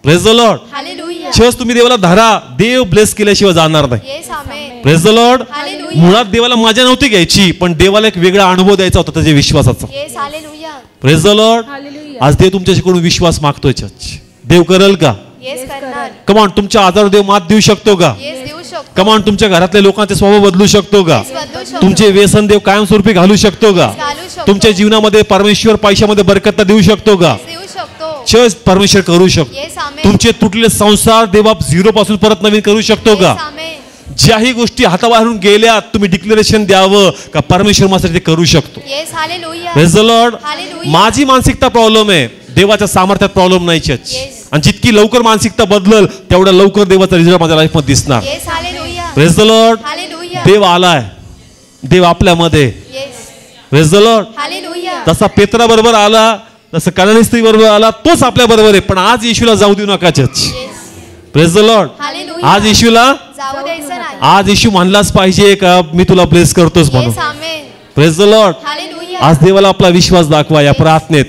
Praise the Lord.
Hallelujah.
Church तुम्ही देवाला धरा, देव ब्लेस केल्याशिवाय जाणार नाही.
Yes amen.
Praise the Lord.
Hallelujah.
मुळात देवाला मजा नव्हती घ्यायची, पण देवाला एक वेगळा अनुभव द्यायचा होता त्याच्या विश्वासाचा.
Yes hallelujah.
Praise the Lord.
Hallelujah.
आज देव तुमच्याकडून विश्वास मागतोय चर्च. देव करेल का?
येस करणार.
कमान तुमच्या आजार देव मात देऊ शकतो का?
येस देऊ शकतो.
कमान तुमच्या घरातल्या लोकांचे स्वभाव बदलू शकतो का?
येस बदलू शकतो.
तुमचे व्यसन देव कायमस्वरूपी घालू शकतो का?
घालू शकतो.
तुमच्या जीवनामध्ये परमेश्वर पैशामध्ये बरकत देऊ शकतो का?
देऊ शकतो.
चर्च परमेश्वर करू शकतो.
येस आमेन.
तुमचे तुटलेले संसार देव झिरो पासून परत नवीन करू शकतो का?
येस आमेन.
ज्याही गोष्टी हाताबाहेरून गेल्या तुम्ही डिक्लेरेशन द्यावं का परमेश्वर माझ्यासाठी ते करू शकतो.
Yes hallelujah.
Praise the Lord.
Hallelujah.
माझी मानसिकता प्रॉब्लेम आहे, देवाच्या सामर्थ्यात प्रॉब्लेम नाही चर्च.
Yes.
आणि जितकी लवकर मानसिकता बदलल तेवढ्या लवकर देवाचा रिझल्ट माझ्या लाईफ मध्ये दिसणार.
Yes hallelujah.
Praise the Lord.
Hallelujah.
देव आलाय, देव आपल्यामध्ये.
Yes
praise the Lord.
Hallelujah.
तसा पेत्रा बरोबर आला, तसं कनानी स्त्री बरोबर आला, तोच आपल्या बरोबर आहे. पण आज येशूला जाऊ देऊ नका church.
Yes
praise the Lord.
Hallelujah.
आज येशूला,
जाऊ द्यायचं नाही.
आज येशू म्हणलाच पाहिजे का मी तुला ब्लेस करतोस म्हणून.
Yes amen.
Praise the Lord.
Hallelujah.
आज देवाला आपला विश्वास दाखवा या प्रार्थनेत.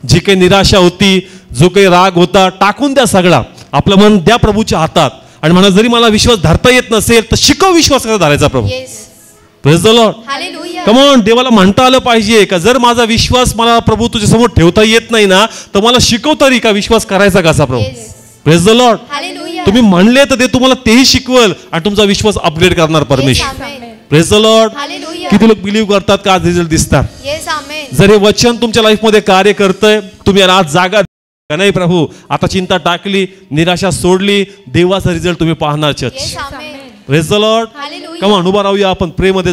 जी काही निराशा होती, जो काही राग होता, टाकून द्या सगळा. आपलं मन द्या प्रभूच्या हातात आणि म्हणा जरी मला विश्वास धरता येत नसेल तर शिकव विश्वास कसा धरायचा प्रभू.
Yes
praise the Lord.
Hallelujah.
Come on. देवाला म्हणता आलं पाहिजे का जर माझा विश्वास मला प्रभू तुझ्या समोर ठेवता येत नाही ना तर मला शिकव तरी का विश्वास करायचा कसा प्रभू.
Yes.
Praise the Lord.
Hallelujah.
तुम्ही म्हणले तर ते तुम्हाला तेही शिकवल आणि तुमचा विश्वास अपग्रेड करणार
येस
परमेश्वर.
Amen.
Praise the Lord.
Hallelujah.
किती लोक बिलीव्ह करतात का आज रिझल्ट दिसतात.
Yes amen.
जर हे वचन तुमच्या लाईफ मध्ये कार्य करतंय, तुम्ही आज जागा का नाही प्रभू, आता चिंता टाकली, निराशा सोडली, देवाचा रिझल्ट तुम्ही पाहणार church.
Yes amen.
Praise the Lord.
Hallelujah.
Come on. उभा राहूया आपण प्रे मध्ये.